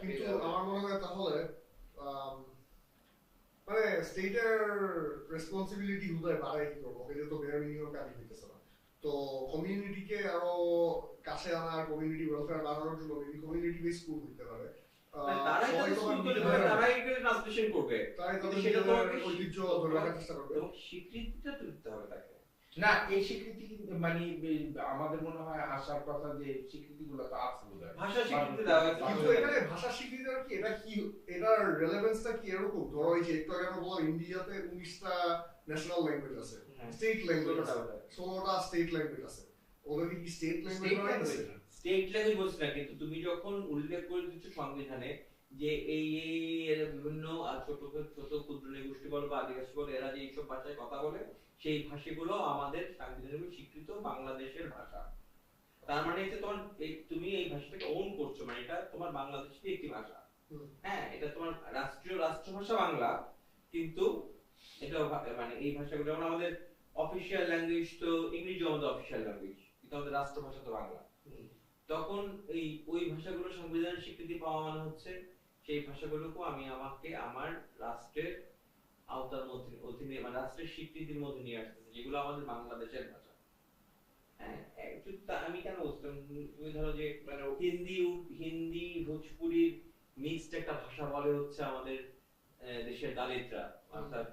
কিন্তু আমার মনে হয় তাহলে মানে স্টেটের রেসপন্সিবিলিটি হুদায় বাড়ায় কি করবো, এটা তো বেয়ার মিনিমাম কাজই হইতেছে না। তো কমিউনিটিকে আরো কাছে আনার, কমিউনিটি ওয়েলফেয়ার বাড়ানোর জন্য কমিউনিটি বেস স্কুল দিতে পারে। স্বীকৃতিটা তো দিতে হবে তাকে। না, এই স্বীকৃতি মানে আমাদের মনে হয় আসার কথা যে স্বীকৃতিগুলো তো আছে বোধহয়, ভাষা স্বীকৃতি দেওয়া হয়েছে। কিন্তু এখানে ভাষা স্বীকৃতিটা কি, এটা কি, এটার রেলেভেন্সটা কি এরকম? ধরো এই যে একটু আগে আমরা বললাম ইন্ডিয়াতে 19টা ন্যাশনাল ল্যাঙ্গুয়েজ আছে, স্টেট ল্যাঙ্গুয়েজ আছে, 16টা স্টেট ল্যাঙ্গুয়েজ আছে। ওদের কি স্টেট ল্যাঙ্গুয়েজ আছে? স্টেট ল্যাঙ্গুয়েজ বলছ না, কিন্তু তুমি যখন উল্লেখ করে দিচ্ছ সংবিধানে যে এই বিভিন্ন ছোট ক্ষুদ্র নৃগোষ্ঠী বল বা আদিবাসী বল, এরা যে এইসব ভাষায় কথা বলে, সেই ভাষাগুলো আমাদের সংবিধানে স্বীকৃত বাংলাদেশের ভাষা। তার মানে হচ্ছে তুমি এই ভাষাটাকে ওন করছো, মানে এটা তোমার বাংলাদেশের একটি ভাষা। হ্যাঁ, এটা তোমার রাষ্ট্রভাষা বাংলা, কিন্তু এটা মানে এই ভাষাগুলো যেমন আমাদের অফিশিয়াল ল্যাঙ্গুয়েজ তো ইংরেজি, আমাদের অফিশিয়াল ল্যাঙ্গুয়েজ, কিন্তু আমাদের রাষ্ট্রভাষা তো বাংলা। তখন ওই ভাষাগুলো সংবিধানের স্বীকৃতি পাওয়া মানে হচ্ছে সেই ভাষাগুলোকে আমি আমার রাষ্ট্রের আওতার মধ্যে অধীনে, মানে রাষ্ট্রের স্বীকৃতির মধ্যে নিয়ে আসতেছে, যেগুলো আমাদের বাংলাদেশের ভাষা। হ্যাঁ, আমি কেন বলছিলাম, তুমি ধরো যে মানে হিন্দি ভোজপুরির মিক্সড একটা ভাষা বলে হচ্ছে আমাদের দেশের দলিতরা, অর্থাৎ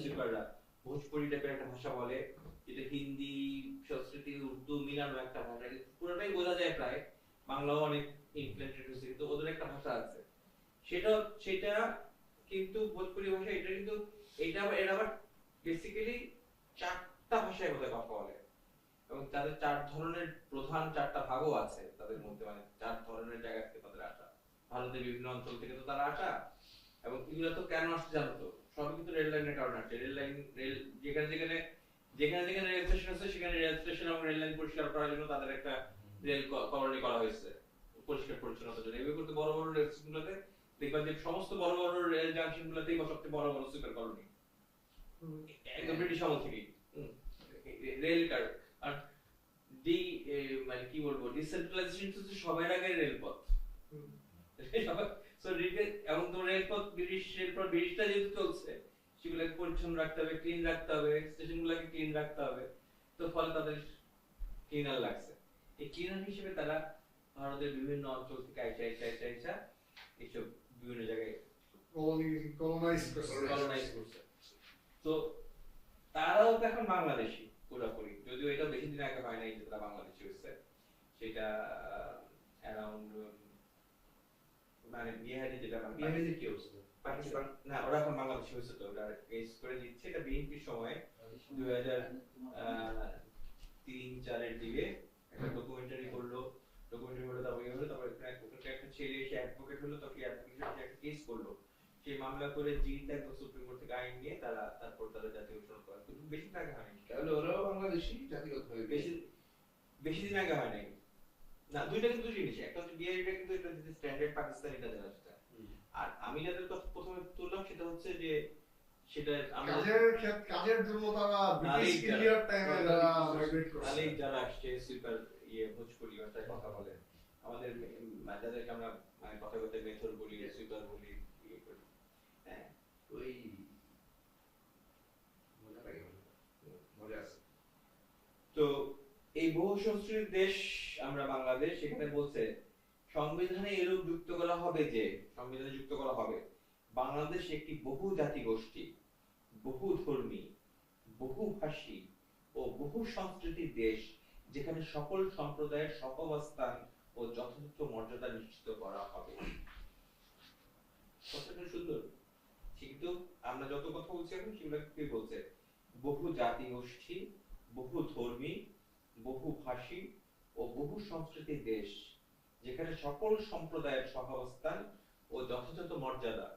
সুপাররা ভোজপুরি টাইপের একটা ভাষা বলে, যেটা হিন্দি সংস্কৃতি উর্দু মিলানো একটা ভাষা, পুরোটাই বোঝা যায় প্রায়, বাংলাও অনেক ইনফ্লুয়েন্সড হয়েছে, কিন্তু ওদের একটা ভাষা আছে, সেটা কিন্তু ভোজপুরি ভাষা, এটা কিন্তু এটা আবার বেসিক্যালি 4টা ভাষায় বোধহয় কথা বলে, এবং তাদের 4 ধরনের প্রধান 4টা ভাগও আছে তাদের মধ্যে, মানে 4 ধরনের জায়গা থেকে তাদের আসা, ভারতের বিভিন্ন অঞ্চল থেকে তো তারা আসা। এবং এগুলো তো কেন আসছে জানো তো, সবই কিন্তু রেল লাইনের কারণে আসছে। রেল যেখানে যেখানে যেখানে রেল স্টেশন আছে সেখানে রেল স্টেশন এবং রেল লাইন পরিষ্কার করার জন্য তাদের একটা রেল কলোনি করা হয়েছে পরিষ্কার পরিচ্ছন্নতার জন্য। এভাবে করতে বড় বড় রেল স্টেশনগুলোতে দেখবেন যে সমস্ত বড় বড় রেল জাংশন গুলোতেই সবচেয়ে বড় বড় সুপার কলোনি, একদম ব্রিটিশ আমল থেকে রেল কার। আর ডি মানে কি বলবো, ডিসেন্ট্রালাইজেশন হচ্ছে সবার আগে রেলপথ। সো এবং তো রেলপথ ব্রিটিশটা যেহেতু চলছে সেগুলোকে পরিচ্ছন্ন রাখতে হবে, ক্লিন রাখতে হবে, স্টেশনগুলোকে ক্লিন রাখতে হবে। তো ফলে তাদের ক্লিনার লাগছে। এই ক্লিনার হিসেবে তারা ভারতের বিভিন্ন অঞ্চল থেকে আইসা এইসব বিভিন্ন জায়গায় কলোনাইজ করছে। তো তারাও তো এখন বাংলাদেশী পুরোপুরি, যদিও এটা বেশি দিন আগে হয় নাই যে তারা বাংলাদেশী হয়েছে, সেটা অ্যারাউন্ড মানে বিহারি যেটা বিহারিতে কি অবস্থা? পাকিস্তান না, ওরা এখন বাংলাদেশী হয়েছে। তো ওরা কেস করে দিচ্ছে, এটা বিএনপির সময় 2003-4 এর দিকে একটা ডকুমেন্টারি করলো, তারপর একটা ছেলে এসে অ্যাডভোকেট হলো, তখন অ্যাডভোকেট একটা কেস করলো, সেই মামলা করে জিত একদম সুপ্রিম কোর্ট থেকে আইন নিয়ে তারপর তারা জাতীয় ঘোষণা করে। কিন্তু বেশি দিন আগে হয়নি, তাহলে ওরাও বাংলাদেশী জাতিগতভাবে। বেশি দিন আগে হয় নাই। না, দুইটা কিন্তু জিনিস, একটা হচ্ছে বিহারিটা কিন্তু এটা যদি স্ট্যান্ডার্ড পাকিস্তানি তাদের আসছে, আর আমি যাদের কথা প্রথমে তুললাম সেটা হচ্ছে যে সেটা কাজের জন্য তারা ব্রিটিশ ইন্ডিয়ার টাইমে যারা মাইগ্রেট করছে, যারা আসছে সুপার ভোজপুরি ভাষায় কথা বলে, আমাদের যাদেরকে আমরা মানে কথা বলতে মেথর বলি, সুপার বলি, করি। হ্যাঁ, ওই মজা লাগে, মজা আছে। তো এই বহু সংস্কৃতির দেশ আমরা বাংলাদেশ, সেখানে বলছে সংবিধানে এরূপ যুক্ত করা হবে যে বাংলাদেশ একটি বহু জাতি গোষ্ঠী, বহু ধর্মী, বহু ভাষী ও বহু সংস্কৃতির দেশ, যেখানে সকল সম্প্রদায়ের সহাবস্থান ও যথাযথ মর্যাদা নিশ্চিত করা হবে। কথাটা সুন্দর, কিন্তু আমরা যত কথা বলছি এখন সেগুলো কি বলছে? বহু জাতি গোষ্ঠী, বহু ধর্মী, বহু ভাষী ও বহু সংস্কৃতির দেশ, যেখানে সকল সম্প্রদায়ের সহাবস্থান ও যথাযথ মর্যাদা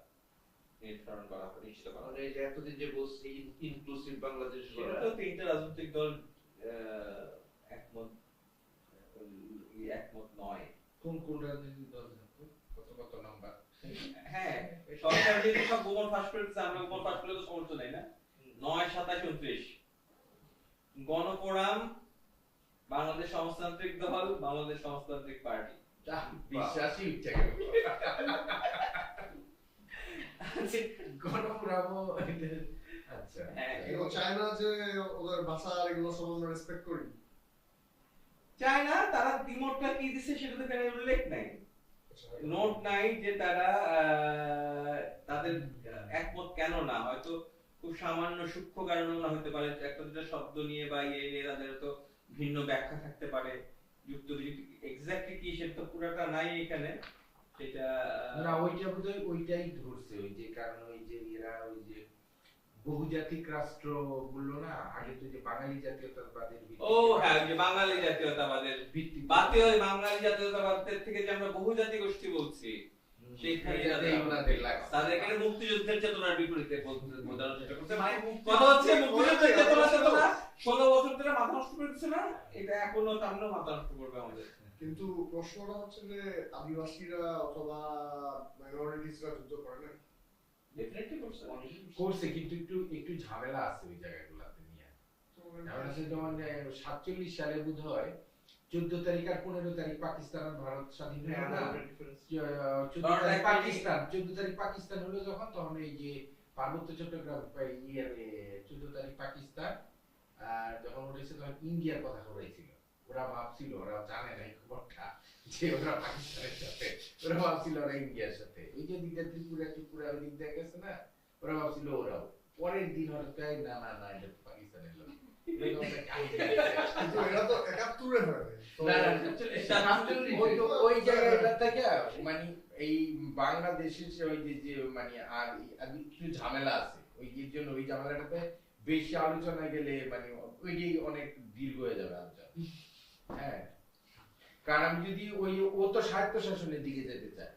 নির্ধারণ করা হবে, নিশ্চিত করা হবে। মানে যে এতদিন যে বলছি ইনক্লুসিভ বাংলাদেশ, সেটা তো তিনটা রাজনৈতিক দল একমত নয়। কোন কোন রাজনৈতিক দল কত কত নাম্বার? হ্যাঁ, সরকার যদি সব গোপন ফাঁস করে দিচ্ছে, আমরা গোপন ফাঁস করলে তো সমস্যা নাই না। 9, 27, 29 গণফোরাম, বাংলাদেশ সমাজতান্ত্রিক দল, বাংলাদেশ সমাজতান্ত্রিক পার্টি। বিশ্বাসই হচ্ছে গেল। গণফোরামও আচ্ছা, এগুলো চায় না যে ওদের ভাষা আর এগুলো সব আমরা রেসপেক্ট করি। চায় না, তারা দ্বিমতটা কি দিচ্ছে সেটা তো এখানে উল্লেখ নাই, নোট নাই যে তারা তাদের একমত কেন না। হয়তো খুব সামান্য সূক্ষ্ম কারণেও না হতে পারে, একটা দুটো শব্দ নিয়ে বা নিয়ে তাদের তো ভিন্ন ব্যাখ্যা থাকতে পারে। যুক্ত এক্স্যাক্টলি কি সেটা তো পুরোটা নাই এখানে, সেটা না ওইটা বোধহয় ওইটাই ধরছে, ওই যে কারণ ওই যে এরা ওই যে বহুজাতিক রাষ্ট্র বললো না আগে, তো যে বাঙালি জাতীয়তাবাদের ও হ্যাঁ, যে বাঙালি জাতীয়তাবাদের বাদে ওই বাঙালি জাতীয়তাবাদের থেকে যে আমরা বহুজাতি গোষ্ঠী বলছি, সেইখানে তাদের এখানে মুক্তিযুদ্ধের চেতনার বিপরীতে বোঝানোর চেষ্টা করছে। মানে কথা হচ্ছে মুক্তিযুদ্ধের চেতনা 16 বছর ধরে মাথা নষ্ট করে দিচ্ছে না, এটা এখনো সামনেও মাথা নষ্ট করবে আমাদের। কিন্তু প্রশ্নটা হচ্ছে যে আদিবাসীরা অথবা মাইনরিটিসরা যুদ্ধ করে না? ডেফিনেটলি করছে, কিন্তু একটু ঝামেলা আছে ওই জায়গাগুলোতে নিয়ে। ঝামেলা আছে যেমন 47 সালে বোধহয় 14 তারিখ আর 15 তারিখ পাকিস্তান আর ভারত স্বাধীন হলো না। 14 তারিখ পাকিস্তান হলো যখন, তখন এই যে পার্বত্য চট্টগ্রাম 14 তারিখ পাকিস্তান, আর যখন উঠেছে তখন ইন্ডিয়ার কথা হয়েছিল। ওরা ভাবছিল, ওরা জানে না এই খবরটা যে ওরা পাকিস্তানের সাথে, ওরা ভাবছিল ওরা ইন্ডিয়ার সাথে। এই যে দিকটা ত্রিপুরা ওই দিক দিয়ে গেছে না, ওরা ভাবছিল ওরাও। পরের দিন হঠাৎ না না না এটা তো পাকিস্তানের লোক। কিন্তু এরা তো 71 এ হয় ওই জায়গাটা থেকে মানে এই বাংলাদেশের ওই যে মানে আর একটু ঝামেলা আছে, ওই জন্য ওই ঝামেলাটাতে বেশি আলোচনা গেলে মানে ওইটাই অনেক দীর্ঘ হয়ে যাবে আলোচনা। হ্যাঁ, কারণ আমি যদি ও তো স্বায়ত্ত শাসনের দিকে যেতে চায়,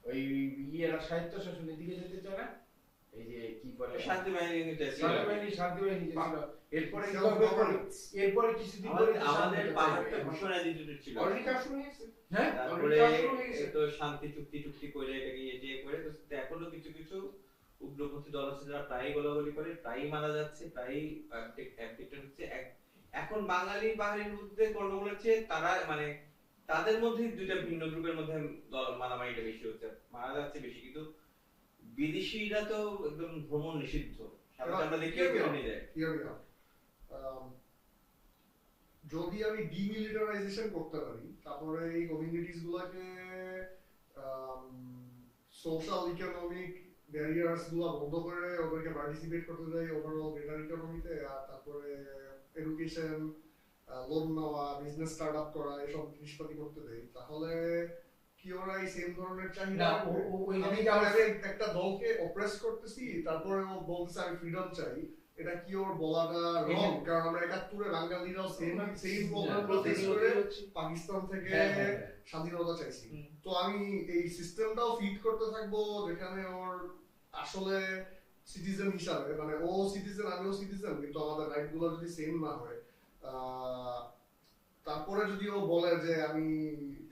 ওই ইয়েরা স্বায়ত্ত শাসনের দিকে যেতে চায় না, এই যে কি বলে শান্তি বাহিনী নিতে ছিল। শান্তি বাহিনী যে ছিল, এরপরে Self-governance। এরপরে কিছুদিন পরে আমাদের পাহাড়টা ভীষণ অ্যাজিটেটেড ছিল। অলরেডি কাজ শুরু হয়েছে। হ্যাঁ তারপরে কাজ শুরু হয়ে গেছে। তো শান্তি চুক্তি করে এটাকে যে করে তো এখনো কিছু কিছু উগ্রপন্থী দল আছে যারা প্রায়ই গোলাগুলি করে, প্রায়ই মারা যাচ্ছে, প্রায়ই অ্যাবডিক্টেড হচ্ছে। এখন বাঙালি পাহাড়ির মধ্যে গন্ডগোল হচ্ছে, তারা মানে তাদের মধ্যে দুইটা ভিন্ন গ্রুপের মধ্যে মারামারিটা বেশি হচ্ছে, মারা যাচ্ছে বেশি, কিন্তু বিদেশিরা তো একদম ভ্রমণ নিষিদ্ধ, সাথে আমরা দেখি নিয়ে যায়। Hear me out. যদি আমি ডিমিলিটারাইজেশন করতে পারি, তারপরে এই কমিউনিটিস গুলাকে সোশ্যাল ইকোনমিক ব্যারিয়ার্স গুলা বন্ধ করে ওদেরকে পার্টিসিপেট করতে দেয় ওভারঅল গ্রেটার ইকোনমিতে, আর তারপরে এডুকেশন, লোন নেওয়া, বিজনেস স্টার্ট আপ করা, এসব জিনিসপাতি করতে দেয়, তাহলে কি ওরা এই সেম ধরনের চাহিদা না, রাখবে? ওইখানে আমি একটা দলকে অপ্রেস করতেছি, তারপরে ও বলতেছে আমি ফ্রিডম চাই, এটা কি ওর বলাটা রং? কারণ আমরা 71-এ বাঙালিরাও সেম প্রবলেমগুলো ফেস করে পাকিস্তান থেকে স্বাধীনতা চাইছি। তো আমি এই সিস্টেমটাও ফিট করতে থাকবো যেখানে ওর আসলে সিটিজেন হিসাবে, মানে ও সিটিজেন আমিও সিটিজেন, কিন্তু আমাদের রাইট গুলো যদি সেম না হয়, তারপরে যদি ও বলে যে আমি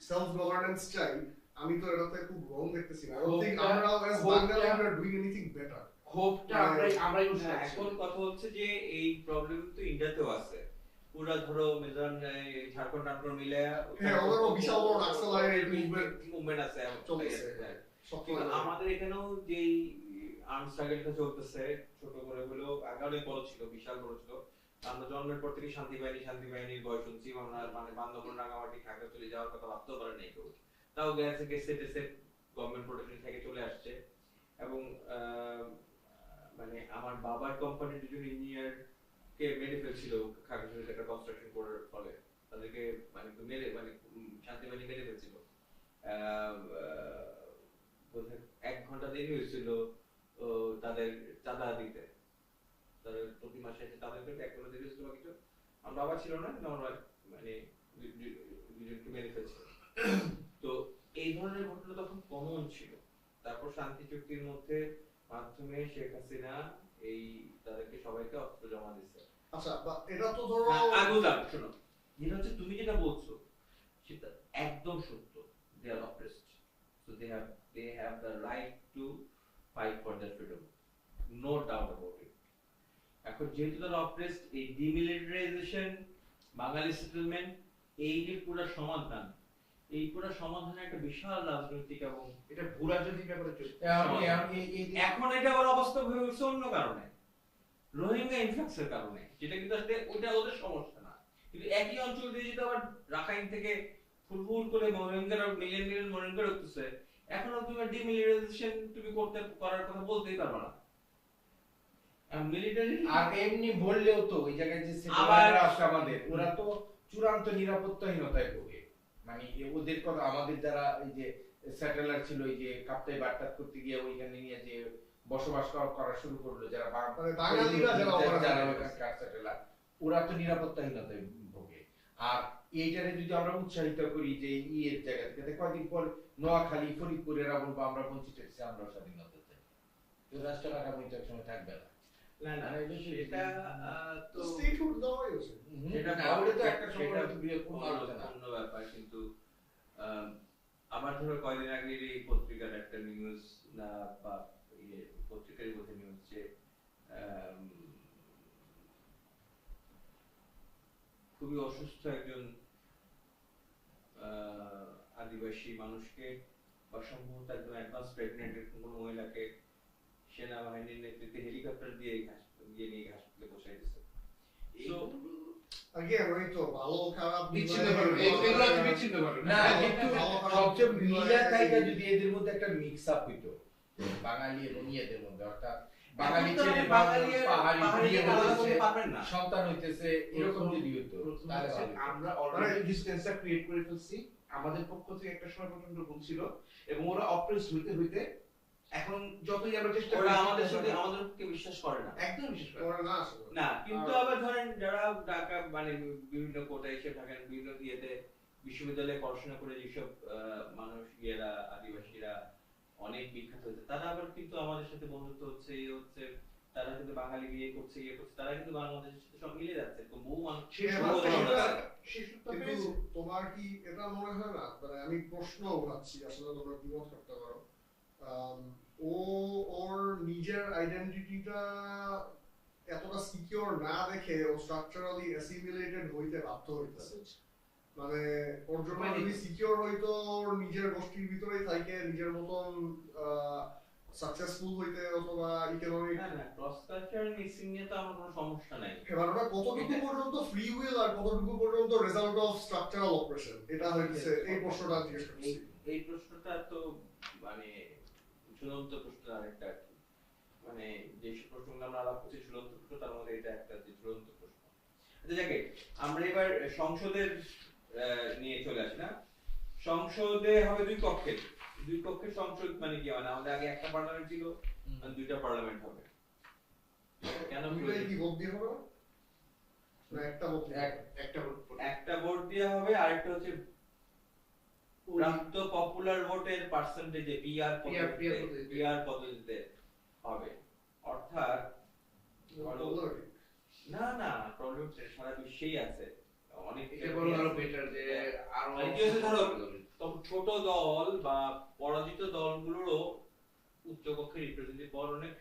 সেলফ গভর্নেন্স চাই, আমি তো এটাতে খুব রং দেখতেছি না। I don't think আমরা as Bengali we are doing anything better. ক্ষোভটা আমরাই উঠে এখন কথা হচ্ছে যে এই প্রবলেম তো ইন্ডিয়াতেও আছে, পুরা ধরো মিজোরাম ঝাড়খণ্ড টাড়খণ্ড মিলে হ্যাঁ, ওদেরও বিশাল বড় নাক্সালাইট মুভমেন্ট আছে চলতেছে। কিন্তু আমাদের এখানেও যেই আর্ম স্ট্রাগলটা চলতেছে, ছোট করে হলেও আগে অনেক বড় ছিল, বিশাল বড় ছিল। আমরা জন্মের পর থেকে শান্তি বাহিনীর ভয় শুনছি, আমরা মানে বান্দরবন রাঙামাটি ঢাকা চলে যাওয়ার কথা ভাবতেও পারে নাই কেউ, তাও গেছে গভর্নমেন্ট প্রোটেকশন থেকে চলে আসছে। এবং মানে আমার বাবার কোম্পানির দুজন ইঞ্জিনিয়ার কে মেরে ফেলছিল খাগড়াছড়িতে একটা কনস্ট্রাকশন করার ফলে, তাদেরকে মানে মেরে মানে শান্তি বাহিনী মেরে ফেলছিল। বোধহয় 1 ঘন্টা দেরি হয়েছিল তাদের চাঁদা দিতে, তাদের প্রতি মাসে তাদেরকে 1 ঘন্টা দেরি হয়েছিল কিছু। আমার বাবা ছিল না, কিন্তু আমার মানে দুজনকে মেরে ফেলছিল। তো এই ধরনের ঘটনা তখন কমন ছিল। তারপর শান্তি চুক্তির মধ্যে মাধ্যমে শেখ হাসিনা এই তাদেরকে সবাইকে অস্ত্র জমা দিচ্ছে। আচ্ছা, এটা তো ধরো আগুদাম শোনো, যেটা হচ্ছে তুমি যেটা বলছো সেটা একদম সত্য, they are oppressed, so they have the right to fight for their freedom, no doubt about it. এখন যেহেতু তারা অপ্রেসড, এই ডিমিলিটারাইজেশন, বাঙালি সেটেলমেন্ট, এই যে পুরো সমাধান, এই পুরো সমাধানে একটা বিশাল রাজনৈতিক এবং এটা ভূ রাজনৈতিক ব্যাপারে চলছে। এখন এটা আবার অবস্থা হয়ে উঠছে অন্য কারণে, রোহিঙ্গা ইনফ্লাক্সের কারণে, যেটা কিন্তু আসলে ওটা ওদের সমস্যা না, কিন্তু একই অঞ্চল দিয়ে যেটা আবার রাখাইন থেকে ফুলফুল করে রোহিঙ্গারা মিলিয়ন রোহিঙ্গা ঢুকতেছে, এখনো তুমি ডিমিলিটারাইজেশন তুমি করার কথা বলতেই পারবে না। মিলিটারি আর এমনি বললেও তো ওই জায়গায় যে আবার সেনারা আসে আমাদের, ওরা তো চূড়ান্ত নিরাপত্তাহীনতায় ভোগে। মানে ওদের কথা, আমাদের যারা এই যে স্যাটেলার ছিল, এই যে কাপ্তাই বার্তাত করতে গিয়ে ওইখানে নিয়ে যে বসবাস করা শুরু করলো, যারা বাঙালিরা যারা ওখানকার স্যাটেলার, ওরা তো নিরাপত্তাহীনতায় ভোগে। আর এইটারে যদি আমরা উৎসাহিত করি যে ইয়ের জায়গা থেকে, কয়েকদিন পর নোয়াখালী, ফরিদপুরেরা বলবো আমরা বঞ্চিত হচ্ছি, আমরা স্বাধীনতা চাই, তো রাষ্ট্র আগামী তো একসময় থাকবে না। সেটা তো স্টেটহুড দেওয়াই আছে। সেটা ওটা তো একটা সময় তো বৃহত্তম আলোচনা। অন্য ব্যাপার, কিন্তু আমার ধরো কয়েকদিন আগে এই পত্রিকার একটা নিউজ না, বা পত্রিকার মধ্যে নিউজ যে খুবই অসুস্থ একজন আদিবাসী মানুষকে, বা সম্ভবত একদম অ্যাডভান্স প্রেগনেন্ট কোন মহিলাকে সেনাবাহিনীর নেতৃত্বে হেলিকপ্টার দিয়ে নিয়ে হাসপাতালে পৌঁছাই দিচ্ছে। Again, ওই তো ভালো খারাপ বিচ্ছিন্ন করবে, এগুলো হচ্ছে বিচ্ছিন্ন করবে না, কিন্তু সবচেয়ে মিলা জায়গা যদি এদের মধ্যে একটা মিক্স আপ হইতো বাঙালি এবং ইয়েদের মধ্যে, অর্থাৎ বাঙালি ছেলে পাহাড়ি পারবেন না, সন্তান হইতেছে, এরকম যদি হইতো তাহলে ভালো হতো। আমরা অলরেডি ডিসটেন্সটা ক্রিয়েট করে ফেলছি, আমাদের পক্ষ থেকে একটা সময় পর্যন্ত ভুল ছিল, এবং ওরা অপ্রেস হইতে হইতে এখন যতই আমরা চেষ্টা ওরা আমাদেরকে বিশ্বাস করে না, একদম বিশেষ করে ওরা না আসলে না। কিন্তু আবার ধরেন যারা ঢাকা মানে বিভিন্ন কোটায় এসে থাকেন, বিভিন্ন ইয়েতে বিশ্ববিদ্যালয়ে পড়াশোনা করে যেসব মানুষ আদিবাসীরা অনেক বিখ্যাত হয়েছে, তারা আবার কিন্তু আমাদের সাথে বন্ধুত্ব হচ্ছে, এই হচ্ছে, তারা কিন্তু বাঙালি বিয়ে করছে, ইয়ে করছে, তারা কিন্তু বাংলাদেশের সাথে সব মিলে যাচ্ছে, তো বহু মানুষ শেষ হ্যাঁ, বহু মানে উদাহরণ এটা- আছে। শিশুত্ব কিন্তু পেয়েছে। তোমার কি এটা মনে হয় না, মানে আমি প্রশ্ন উঠাচ্ছি, আসলে তোমরা দ্বিমত করতে পারো, ও ওর নিজের আইডেন্টিটিটা এতটা সিকিউর না দেখে ও স্ট্রাকচারালি অ্যাসিমিলেটেড হইতে বাধ্য হইতেছে। মানে ওর জন্য মানে- যদি সিকিউর হইতো, ওর নিজের গোষ্ঠীর ভিতরেই থাকে, নিজের মতন সাকসেসফুল হইতে অথবা ইকোনমিক, না না, ক্রস কালচারাল মিক্সিং নিয়ে তো আমার কোনো সমস্যা নাই। এবার ওটা কতটুকু পর্যন্ত ফ্রি উইল আর কতটুকু পর্যন্ত রেজাল্ট অফ স্ট্রাকচারাল অপারেশন, এটা হচ্ছে এই প্রশ্নটা জিজ্ঞেস করছি। এই প্রশ্নটা তো মানে ঝুলন্ত প্রশ্ন আরেকটা আর কি, মানে যে প্রশ্নগুলো আমরা আলাপ করছি ঝুলন্ত প্রশ্ন, তার মধ্যে এটা একটা যে ঝুলন্ত প্রশ্ন। আচ্ছা যাকে আমরা এবার সংসদের নিয়ে চলে আসি না, সংসদে হবে দুই কক্ষের সংসদ, মানে কি মানে আমাদের আগে একটা পার্লামেন্ট ছিল, আর দুইটা পার্লামেন্ট হবে। কেন দুইটাই কি ভোট দিয়ে হবে না একটা ভোট দিয়ে হবে? একটা একটা ভোট দেওয়া হবে, আরেকটা হচ্ছে প্রাপ্ত পপুলার ভোটের পার্সেন্টেজে পিআর পদ্ধতিতে হবে। অর্থাৎ Popularity। না না, প্রবলেম সারা বিশ্বেই আছে অনেক, এটা বড় আরো বেটার যে আরো মানে কি হচ্ছে ধরো, তখন ছোট দল বা পরাজিত দলগুলোরও উচ্চকক্ষে রিপ্রেজেন্টেটিভ পাওয়ার অনেক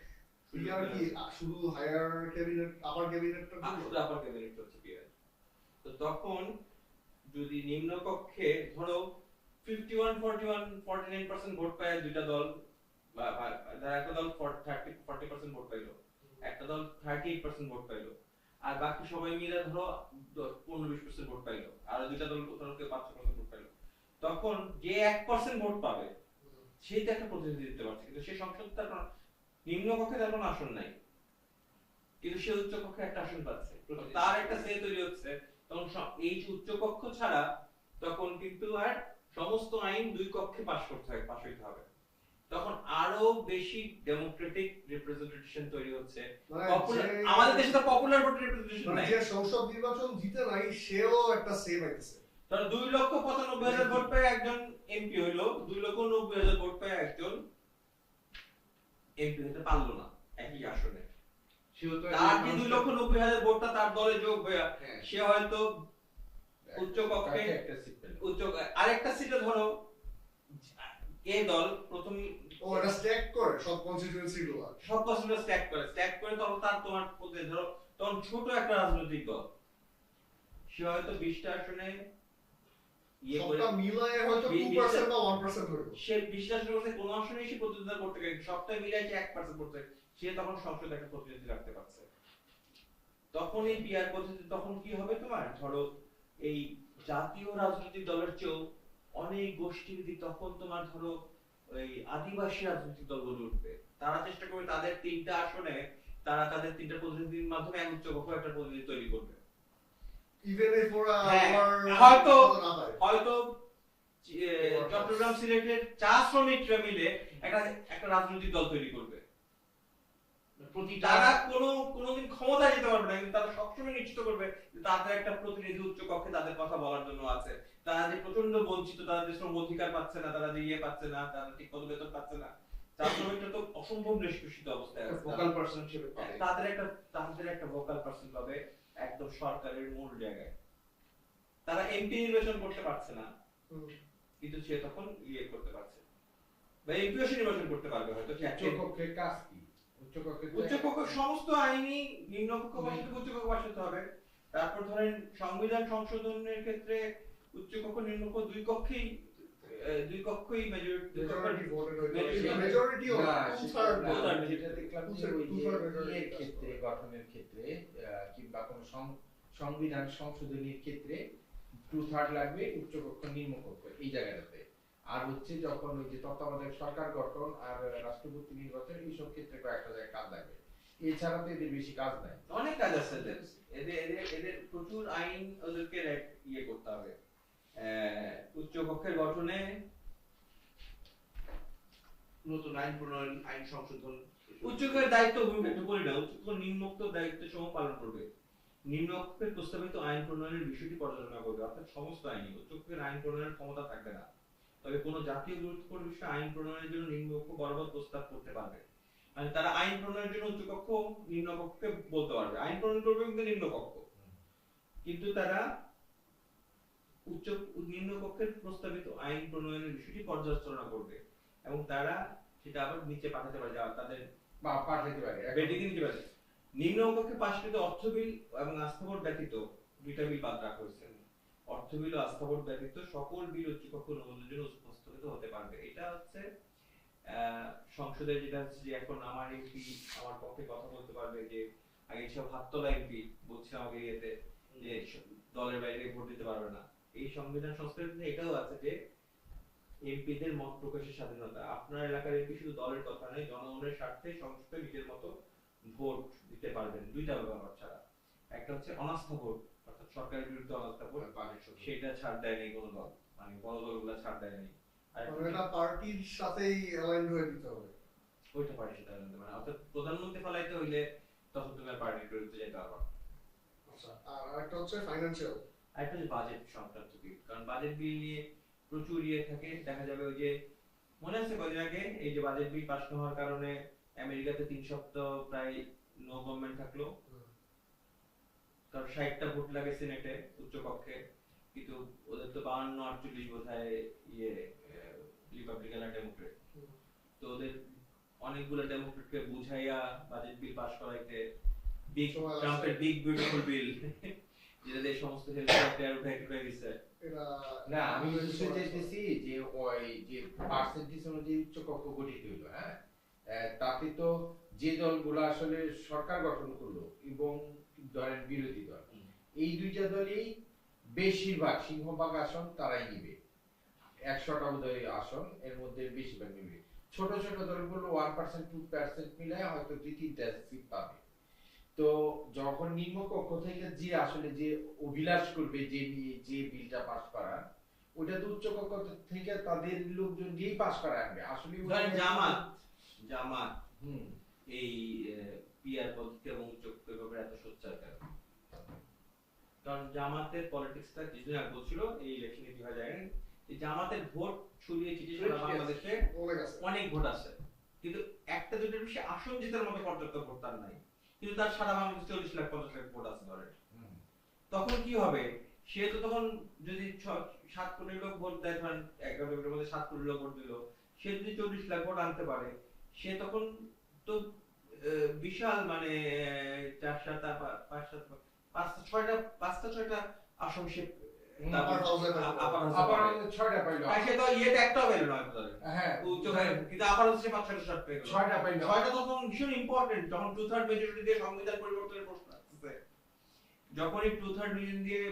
PR কি শুধু হায়ার ক্যাবিনেট, আপার ক্যাবিনেটটা শুধু আপার ক্যাবিনেট হচ্ছে পিআর। তো তখন যদি নিম্ন কক্ষে ধরো 51-49% ভোট পায় দুইটা দল, বা ধর একটা দল 40% ভোট পাইলো, একটা দল 38% ভোট পাইলো, আর বাকি সবাই মিলে ধরো 15-20% ভোট পাইলো, আর দুইটা দল ধরো কেউ 5% ভোট পাইলো, তখন যে 1% ভোট পাবে সেই তো একটা প্রতিনিধি দিতে পারছে, কিন্তু সেই সংসদ তার নিম্ন কক্ষে তার কোনো আসন নাই, কিন্তু সে উচ্চ কক্ষে একটা আসন পাচ্ছে, তার একটা সে তৈরি হচ্ছে। তখন এই যে উচ্চ কক্ষ ছাড়া তখন কিন্তু আর সমস্ত আইন দুই কক্ষে পাস হইতে হবে, তখন আরো বেশি ডেমোক্রেটিক রিপ্রেজেন্টেশন তৈরি হচ্ছে। আমাদের দেশে তো পপুলার ভোট রিপ্রেজেন্টেশন নাই, যে সংসদ নির্বাচন জিতে নাই সেও একটা সে পাইতেছে। ধরো 2,95,000 ভোট পায় একজন এমপি হইলো, 2,90,000 ভোট পায় একজন এমপি হতে পারলো না একই আসনে, তার যে 2,90,000 ভোটটা তার দলে যোগ হয়ে সে হয়তো উচ্চ কক্ষে আরেকটা সিটে ধরো এই দল প্রথম ও এটা স্ট্যাক করে সব কনস্টিটিউয়েন্সি গুলো, সব পার্সেন্টেজ স্ট্যাক করে তখন তার তোমার প্রতি ধরো তখন ছোট একটা রাজনৈতিক দল সে হয়তো 20টা আসনে ইয়ে করে সবটা মিলায়ে হয়তো 2% বা 1% হইলো, সে 20টা আসনে করতে কোন আসনে সে প্রতিদ্বন্দ্বিতা করতে পারে, সবটা মিলাই সে 1% করতে, সে তখন সংসদে একটা প্রতিনিধি রাখতে পারছে। তখন এই পিআর পদ্ধতি তখন কি হবে তোমার, ধরো এই জাতীয় রাজনৈতিক দলের চেয়েও অনেক গোষ্ঠীভিত্তিক, তখন তোমার ধরো ওই আদিবাসী রাজনৈতিক দলগুলো উঠবে, তারা চেষ্টা করবে তাদের 3টা আসনে তারা তাদের 3টা প্রতিনিধির মাধ্যমে এক উচ্চ কক্ষ একটা প্রতিনিধি তৈরি করবে। ইভেন ইফ ওরা হয়তো চট্টগ্রাম সিলেটের চা শ্রমিকরা মিলে একটা রাজনৈতিক দল তৈরি করবে, তারা কোনোদিন ক্ষমতায় যেতে পারবে না, কিন্তু তারা সবসময় নিশ্চিত করবে যে তাদের একটা প্রতিনিধি উচ্চ কক্ষে তাদের কথা বলার জন্য আছে, তারা যে প্রচন্ড বঞ্চিত, তারা যে শ্রম অধিকার পাচ্ছে না, তারা যে ইয়ে পাচ্ছে না, তারা ঠিক মতো বেতন পাচ্ছে না, চা শ্রমিকরা তো অসম্ভব নিষ্পেষিত অবস্থায় আছে, ভোকাল পারসন হিসেবে তাদের একটা ভোকাল পারসন পাবে একদম সরকারের মূল জায়গায়। তারা এমপি নির্বাচন করতে পারছে না, কিন্তু সে তখন ইয়ে করতে পারছে, বা এমপিও নির্বাচন করতে পারবে হয়তো। উচ্চকক্ষের কাজ কি? উচ্চকক্ষ সমস্ত আইনি নিম্নকক্ষ ভাষাতে উচ্চকক্ষ ভাষাতে হবে। তারপর ধরেন সংবিধান সংশোধনের ক্ষেত্রে উচ্চকক্ষ নিম্নকক্ষ দুই কক্ষই মেজরিটি ক্ষেত্রে গঠনের ক্ষেত্রে কিংবা কোন সংবিধান সংশোধনীর ক্ষেত্রে 2/3 লাগবে উচ্চকক্ষ নিম্নকক্ষ এই জায়গাটাতে। আর হচ্ছে যখন ওই যে তত্ত্বাবধায়ক সরকার গঠন আর রাষ্ট্রপতি নির্বাচন এইসব ক্ষেত্রে কয়েকটা জায়গায় কাজ লাগবে, এছাড়া তো এদের বেশি কাজ নাই। অনেক কাজ আছে এদের প্রচুর আইন ওদেরকে ইয়ে করতে হবে। উচ্চকক্ষের গঠনে নতুন আইন প্রণয়ন, আইন সংশোধন, উচ্চকক্ষের দায়িত্ব ভূমিকা একটু বলি না, উচ্চকক্ষ নিম্নোক্ত দায়িত্ব সমূহ পালন করবে। নিম্নকক্ষের প্রস্তাবিত আইন প্রণয়নের বিষয়টি পর্যালোচনা করবে, অর্থাৎ সমস্ত আইনই, উচ্চকক্ষের আইন প্রণয়নের ক্ষমতা থাকবে না, তবে কোনো জাতীয় গুরুত্বপূর্ণ বিষয়ে আইন প্রণয়নের জন্য নিম্নকক্ষ বরাবর প্রস্তাব করতে পারবে। মানে তারা আইন প্রণয়নের জন্য উচ্চকক্ষ নিম্নকক্ষকে বলতে পারবে, আইন প্রণয়ন করবে কিন্তু নিম্নকক্ষ, কিন্তু তারা নিম্নকক্ষের প্রস্তাবিত আইন প্রণয়নের বিষয়টি পর্যালোচনা করবে এবং তারা সেটা আবার নিচে পাঠাতে পারে, তাদের বা পাঠাতে পারে বেটিকে নিতে পারে। নিম্নকক্ষে পাশকৃত অর্থ বিল এবং আস্থাভোট ব্যতীত, দুইটা বিল বাদ রাখা হয়েছে, অর্থ বিল ও আস্থাভোট ব্যতীত সকল বিল উচ্চকক্ষ অনুমোদনের জন্য উপস্থাপিত হতে পারবে। এটা হচ্ছে সংসদে যেটা হচ্ছে যে এখন আমার এমপি আমার পক্ষে কথা বলতে পারবে, যে আগে সব হাততলা এমপি বলছে আমাকে ইয়েতে যে দলের বাইরে ভোট দিতে পারবে না। এই সংবিধান সংস্কারে এটাও আছে যে এমপিদের মত প্রকাশের স্বাধীনতা, আপনার এলাকার এমপি শুধু দলের কথা নয়, জনগণের স্বার্থে সংসদে নিজের মতো ভোট দিতে পারবেন। দুইটা ব্যাপার ছাড়া, একটা হচ্ছে অনাস্থা ভোট, অর্থাৎ সরকারের বিরুদ্ধে অনাস্থা ভোট, সেটা ছাড় দেয় নাই কোনো দল, মানে বড় দলগুলো ছাড় দেয় নাই। আর এটা পার্টির সাথেই অ্যালাইন্ড হয়ে দিতে হবে, ওইটা পার্টি সেটা মানে অর্থাৎ প্রধানমন্ত্রী ফলাইতে হইলে তখন তুমি আর পার্টির বিরুদ্ধে যেতে পারবা। আচ্ছা, আর একটা হচ্ছে ফাইনান্সিয়াল, আরেকটা যে বাজেট সংক্রান্ত বিল, কারণ বাজেট বিল নিয়ে প্রচুর ইয়ে থাকে। দেখা যাবে ওই যে মনে আছে কদিন আগে এই যে বাজেট বিল পাস না হওয়ার কারণে আমেরিকাতে 3 সপ্তাহ প্রায় নো গভর্নমেন্ট থাকলো, কারণ 60টা ভোট লাগে সিনেটে উচ্চ কক্ষে, কিন্তু ওদের তো 52-48 বোধহয় ইয়ে রিপাবলিকান আর ডেমোক্রেট, তো ওদের অনেকগুলো ডেমোক্রেটকে বুঝাইয়া বাজেট বিল পাস করাইতে বিগ ট্রাম্পের বিগ বিউটিফুল বিল যেটা দিয়ে সমস্ত হেলথ কেয়ার উঠে দিচ্ছে। না আমি বলতে চাইতেছি যে ওই যে পার্সেন্টেজ অনুযায়ী উচ্চ কক্ষ গঠিত হইলো, হ্যাঁ তাতে তো যে দলগুলো আসলে সরকার গঠন করলো এবং ধরেন বিরোধী দল, এই দুইটা দলই বেশিরভাগ সিংহভাগ আসন তারাই নিবে, 100টা বোধহয় আসন এর মধ্যে বেশিরভাগ নিবে। ছোট ছোট দলগুলো 1% 2% মিলায় হয়তো 2-3টা সিট পাবে। তো যখন নিম্ন কক্ষ থেকে যে আসলে যে অভিলাষ করবে যে বিলটা পাস করার, ওটা তো উচ্চ কক্ষ থেকে তাদের লোকজন দিয়েই পাস করা আনবে আসলে। ধরেন জামাত এই পিআর পদ্ধতি এবং উচ্চ কক্ষের ব্যাপারে এত সোচ্চার কেন? কারণ জামাতের পলিটিক্সটা কিছুদিন আগে বলছিল এই ইলেকশনে 2000 এই জামাতের ভোট ছড়িয়ে ছিটিয়ে সারা বাংলাদেশে অনেক ভোট আছে, কিন্তু একটা দুটোর বেশি আসন জেতার মতো পর্যাপ্ত ভোট তার নাই, কিন্তু তার সারা বাংলাদেশে 40-50 লাখ ভোট আছে ধরেন। তখন কি হবে? সে তো তখন যদি 7 কোটি লোক ভোট দেয়, ধরেন 11 কোটির মধ্যে 7 কোটি লোক ভোট দিল, সে যদি 40 লাখ ভোট আনতে পারে, সে তখন তো বিশাল মানে 5-6টা আসন সে যখনই 2/3 মিলিয়ন দিয়ে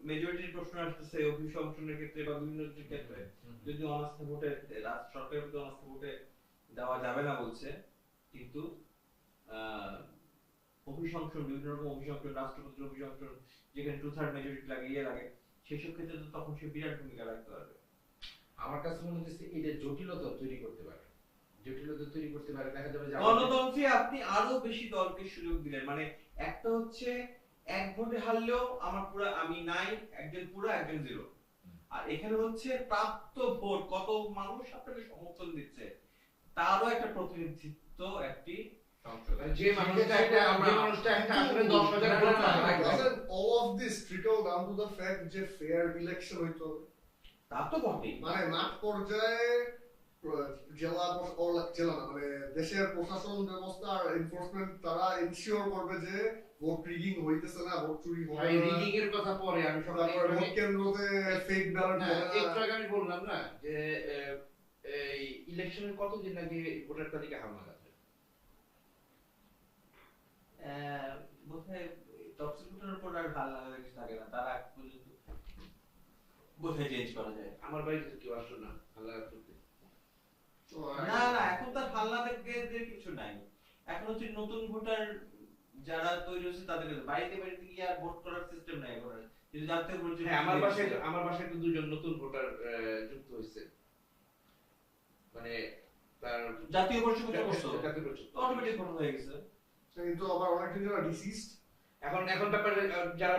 মেজরিটির প্রশ্ন আসতেছে অভিশংসনের ক্ষেত্রে বা বিভিন্ন ক্ষেত্রে, যদি অনাস্থা ভোটে সরকারের প্রতি অনাস্থা ভোটে দেওয়া যাবে না বলছে, কিন্তু অভিশংসন বিভিন্ন রকম অভিশংসন, রাষ্ট্রপতির অভিশংসন যেখানে 2/3 মেজরিটি লাগে লাগে, সেসব ক্ষেত্রে তো তখন সে বিরাট ভূমিকা রাখতে পারবে। আমার কাছে মনে হচ্ছে এটা জটিলতা তৈরি করতে পারে, দেখা যাবে যে গণতন্ত্রে আপনি আরো বেশি দলকে সুযোগ দিলেন, মানে একটা হচ্ছে এক ভোটে হারলেও আমার পুরো আমি নাই, একজন পুরো একজন জিরো, আর এখানে হচ্ছে প্রাপ্ত ভোট কত মানুষ আপনাকে সমর্থন দিচ্ছে তারও একটা প্রতিনিধিত্ব একটি সংসদ, যে মানুষটা আসলে 10,000 ভোট পায়। Doesn't all of this trickle down to the fact যে fair election হইতো? তা তো বটেই, মানে মাঠ পর্যায়ে জেলা না মানে দেশের প্রশাসন ব্যবস্থা আর এনফোর্সমেন্ট তারা এনশিওর করবে যে ভোট রিগিং হইতেছে না, ভোট চুরি হবে না। রিগিং এর কথা পরে আমি তারপর ভোট কেন্দ্রতে ফেক ব্যালট হবে না। একটু আগে আমি বললাম না যে এই ইলেকশনের কতদিন আগে ভোটার তালিকা হালনাগাদ হয়? বোধহয় তফসিলটার উপর আর ভালো লাগা কিছু থাকে না, তার আগ পর্যন্ত বোধহয় চেঞ্জ করা যায়। আমার বাড়িতে কেউ আসলো না হালনাগাদ করতে। না এখন তার হাল্লা থেকে কিছু নাই, এখন হচ্ছে নতুন ভোটার যারা তৈরি হচ্ছে তাদের বাড়িতে গিয়ে আর ভোট করার সিস্টেম নাই এখন, যদি জাতীয় ভোট। হ্যাঁ আমার বাসায় তো দুজন নতুন ভোটার যুক্ত হয়েছে, মানে তার জাতীয় পরিচয় করছে জাতীয় পরিচয় অটোমেটিক ভোট হয়ে গেছে। কিন্তু আবার অনেকজন যারা ডিসিজড এখন ব্যাপারে যারা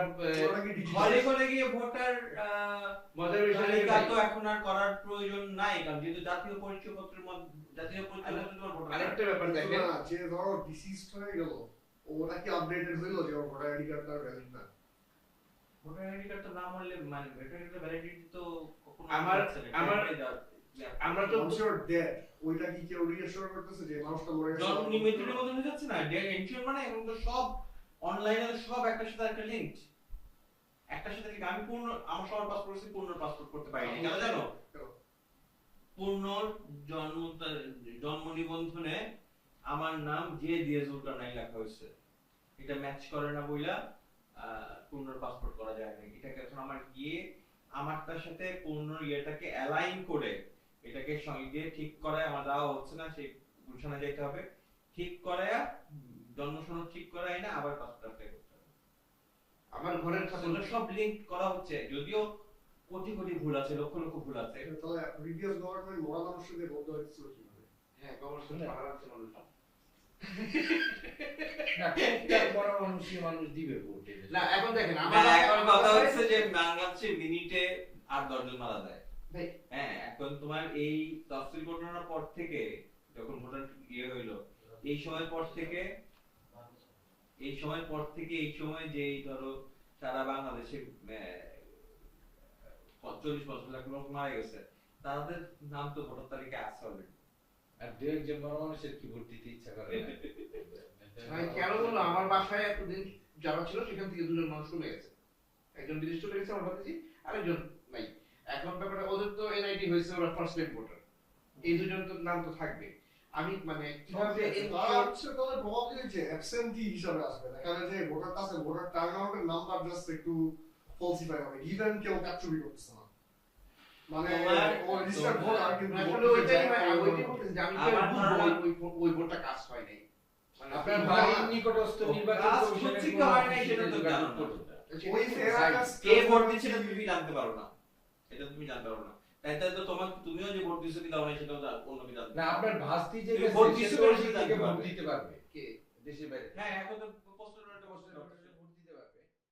ওরা কি digital? ঘরে ঘরে গিয়ে ভোটার মজার বিষয় তালিকা হলো তো এখন আর করার প্রয়োজন নাই, কারণ যেহেতু জাতীয় পরিচয়পত্রের মধ্যে জাতীয় পরিচয়পত্রে তোমার ভোটার আরেকটা ব্যাপার কিন্তু দেখেন, না, যে ধরো ডিসিজড হয়ে গেল, ওটা কি আপডেটেড হইলো যে ওর ভোটার আইডি কার্ড তার ভ্যালিড না? ভোটার আইডি কার্ড তো না মরলে মানে ভোটার আইডি ভ্যালিডিটি তো কখনো আমরা তো মানুষের ডেট ওইটা কি কেউ রিঅ্যাসিওর করতেছে যে মানুষটা মরে গেছে? জন্ম নিবন্ধনের মধ্যে হয়ে যাচ্ছে না, ডেট এনশিওর মানে এখন তো সব অনলাইনে সব একটার সাথে একটা লিংকড, একটার সাথে লিংক। আমি পূর্ণ আমার সবার পাসপোর্ট আছে, পূর্ণ পাসপোর্ট করতে পারি না, কেন জানো? পূর্ণ জন্ম নিবন্ধনে আমার নাম যে দিয়ে জুলকারনাইন লেখা হয়েছে, এটা ম্যাচ করে না বইলা পূর্ণ পাসপোর্ট করা যায় না। এটাকে এখন আমার গিয়ে আমারটার সাথে পূর্ণ ইয়েটাকে অ্যালাইন করে এটাকে সঙ্গে ঠিক করায় আমার যাওয়া হচ্ছে না, সেই গুলশানে যেতে হবে, ঠিক করায় জন্ম সনদ ঠিক করায় না, আবার পাসপোর্ট অ্যাপ্লাই করতে হবে। আমার ঘরের খাতা আসলে সব লিংক করা হচ্ছে, যদিও কোটি কোটি ভুল আছে, লক্ষ লক্ষ ভুল আছে। তাহলে প্রিভিয়াস গভর্নমেন্ট মরা মানুষের দিয়ে বলতে হয়েছিল কিভাবে? হ্যাঁ গবেষণা পাহাড় আছে মানুষ। না টুকটাক বড় মানুষ দিবে ভোট এদের। না এখন দেখেন না, আমার এখন কথা হচ্ছে যে বাংলাদেশে মিনিটে 8-10 জন মারা যায়। ভাই, হ্যাঁ, এখন তোমার এই তফসিল ঘটনার পর থেকে যখন ভোটার ইয়ে হইলো, এই সময়ের পর থেকে এই সময় যে ধরো সারা বাংলাদেশে 40-50 লাখ লোক মারা গেছে, তাদের নাম তো ভোটার তালিকায় আছে অলরেডি। আর দু একজন বড় মানুষের কি ভোট দিতে ইচ্ছা করে না? ভাই কেন বললো আমার বাসায় এতদিন যারা ছিল সেখান থেকে দুজন মানুষ চলে গেছে, একজন বিদেশ চলে গেছে আমার ভাতিজি, আরেকজন নাই। এখন ব্যাপারটা ওদের তো এনআইডি হয়েছে, ওরা ফার্স্ট টাইম ভোটার, এই দুজন তো নাম তো থাকবে। আমি মানে কিভাবে তারা হচ্ছে তাহলে প্রবাবলি যে অ্যাবসেন্টি হিসাবে আসবে, দেখা যায় যে ভোটার আছে, ভোটার টার্নআউটের নাম্বার জাস্ট একটু ফলসিফাই হবে, ইভেন কেউ ক্যাপচারই করতেছে না, মানে ও রেজিস্টার্ড ভোটার কিন্তু আসলে ওইটাই ওইটাই বলতেছি যে আমি কি আমার বুঝবো ধারণা- ওই ভোটটা কাজ হয় নাই। মানে আপনার বাড়ির নিকটস্থ নির্বাচন কাজ কমিশনের হচ্ছে কি কোনো হয় নাই সেটা তো যোগাযোগ জানো না। করুন। ওই ফেরাকাস কে ভোট দিচ্ছে এটা তুমি জানতে পারো না, এটা তুমি জানতে পারো না। তাই তো তুমিও যে ভোট দিছো কি দাও না সেটাও অন্য কেউ জানতে না পারবে। আপনার ভাস্তি যে তুমি গেছে, ভোট সে দিছো তো বলে ওই সে থেকে জানতে ভোট পারবে। দিতে পারবে কে দেশের বাইরে। হ্যাঁ, এখন তো পোস্টাল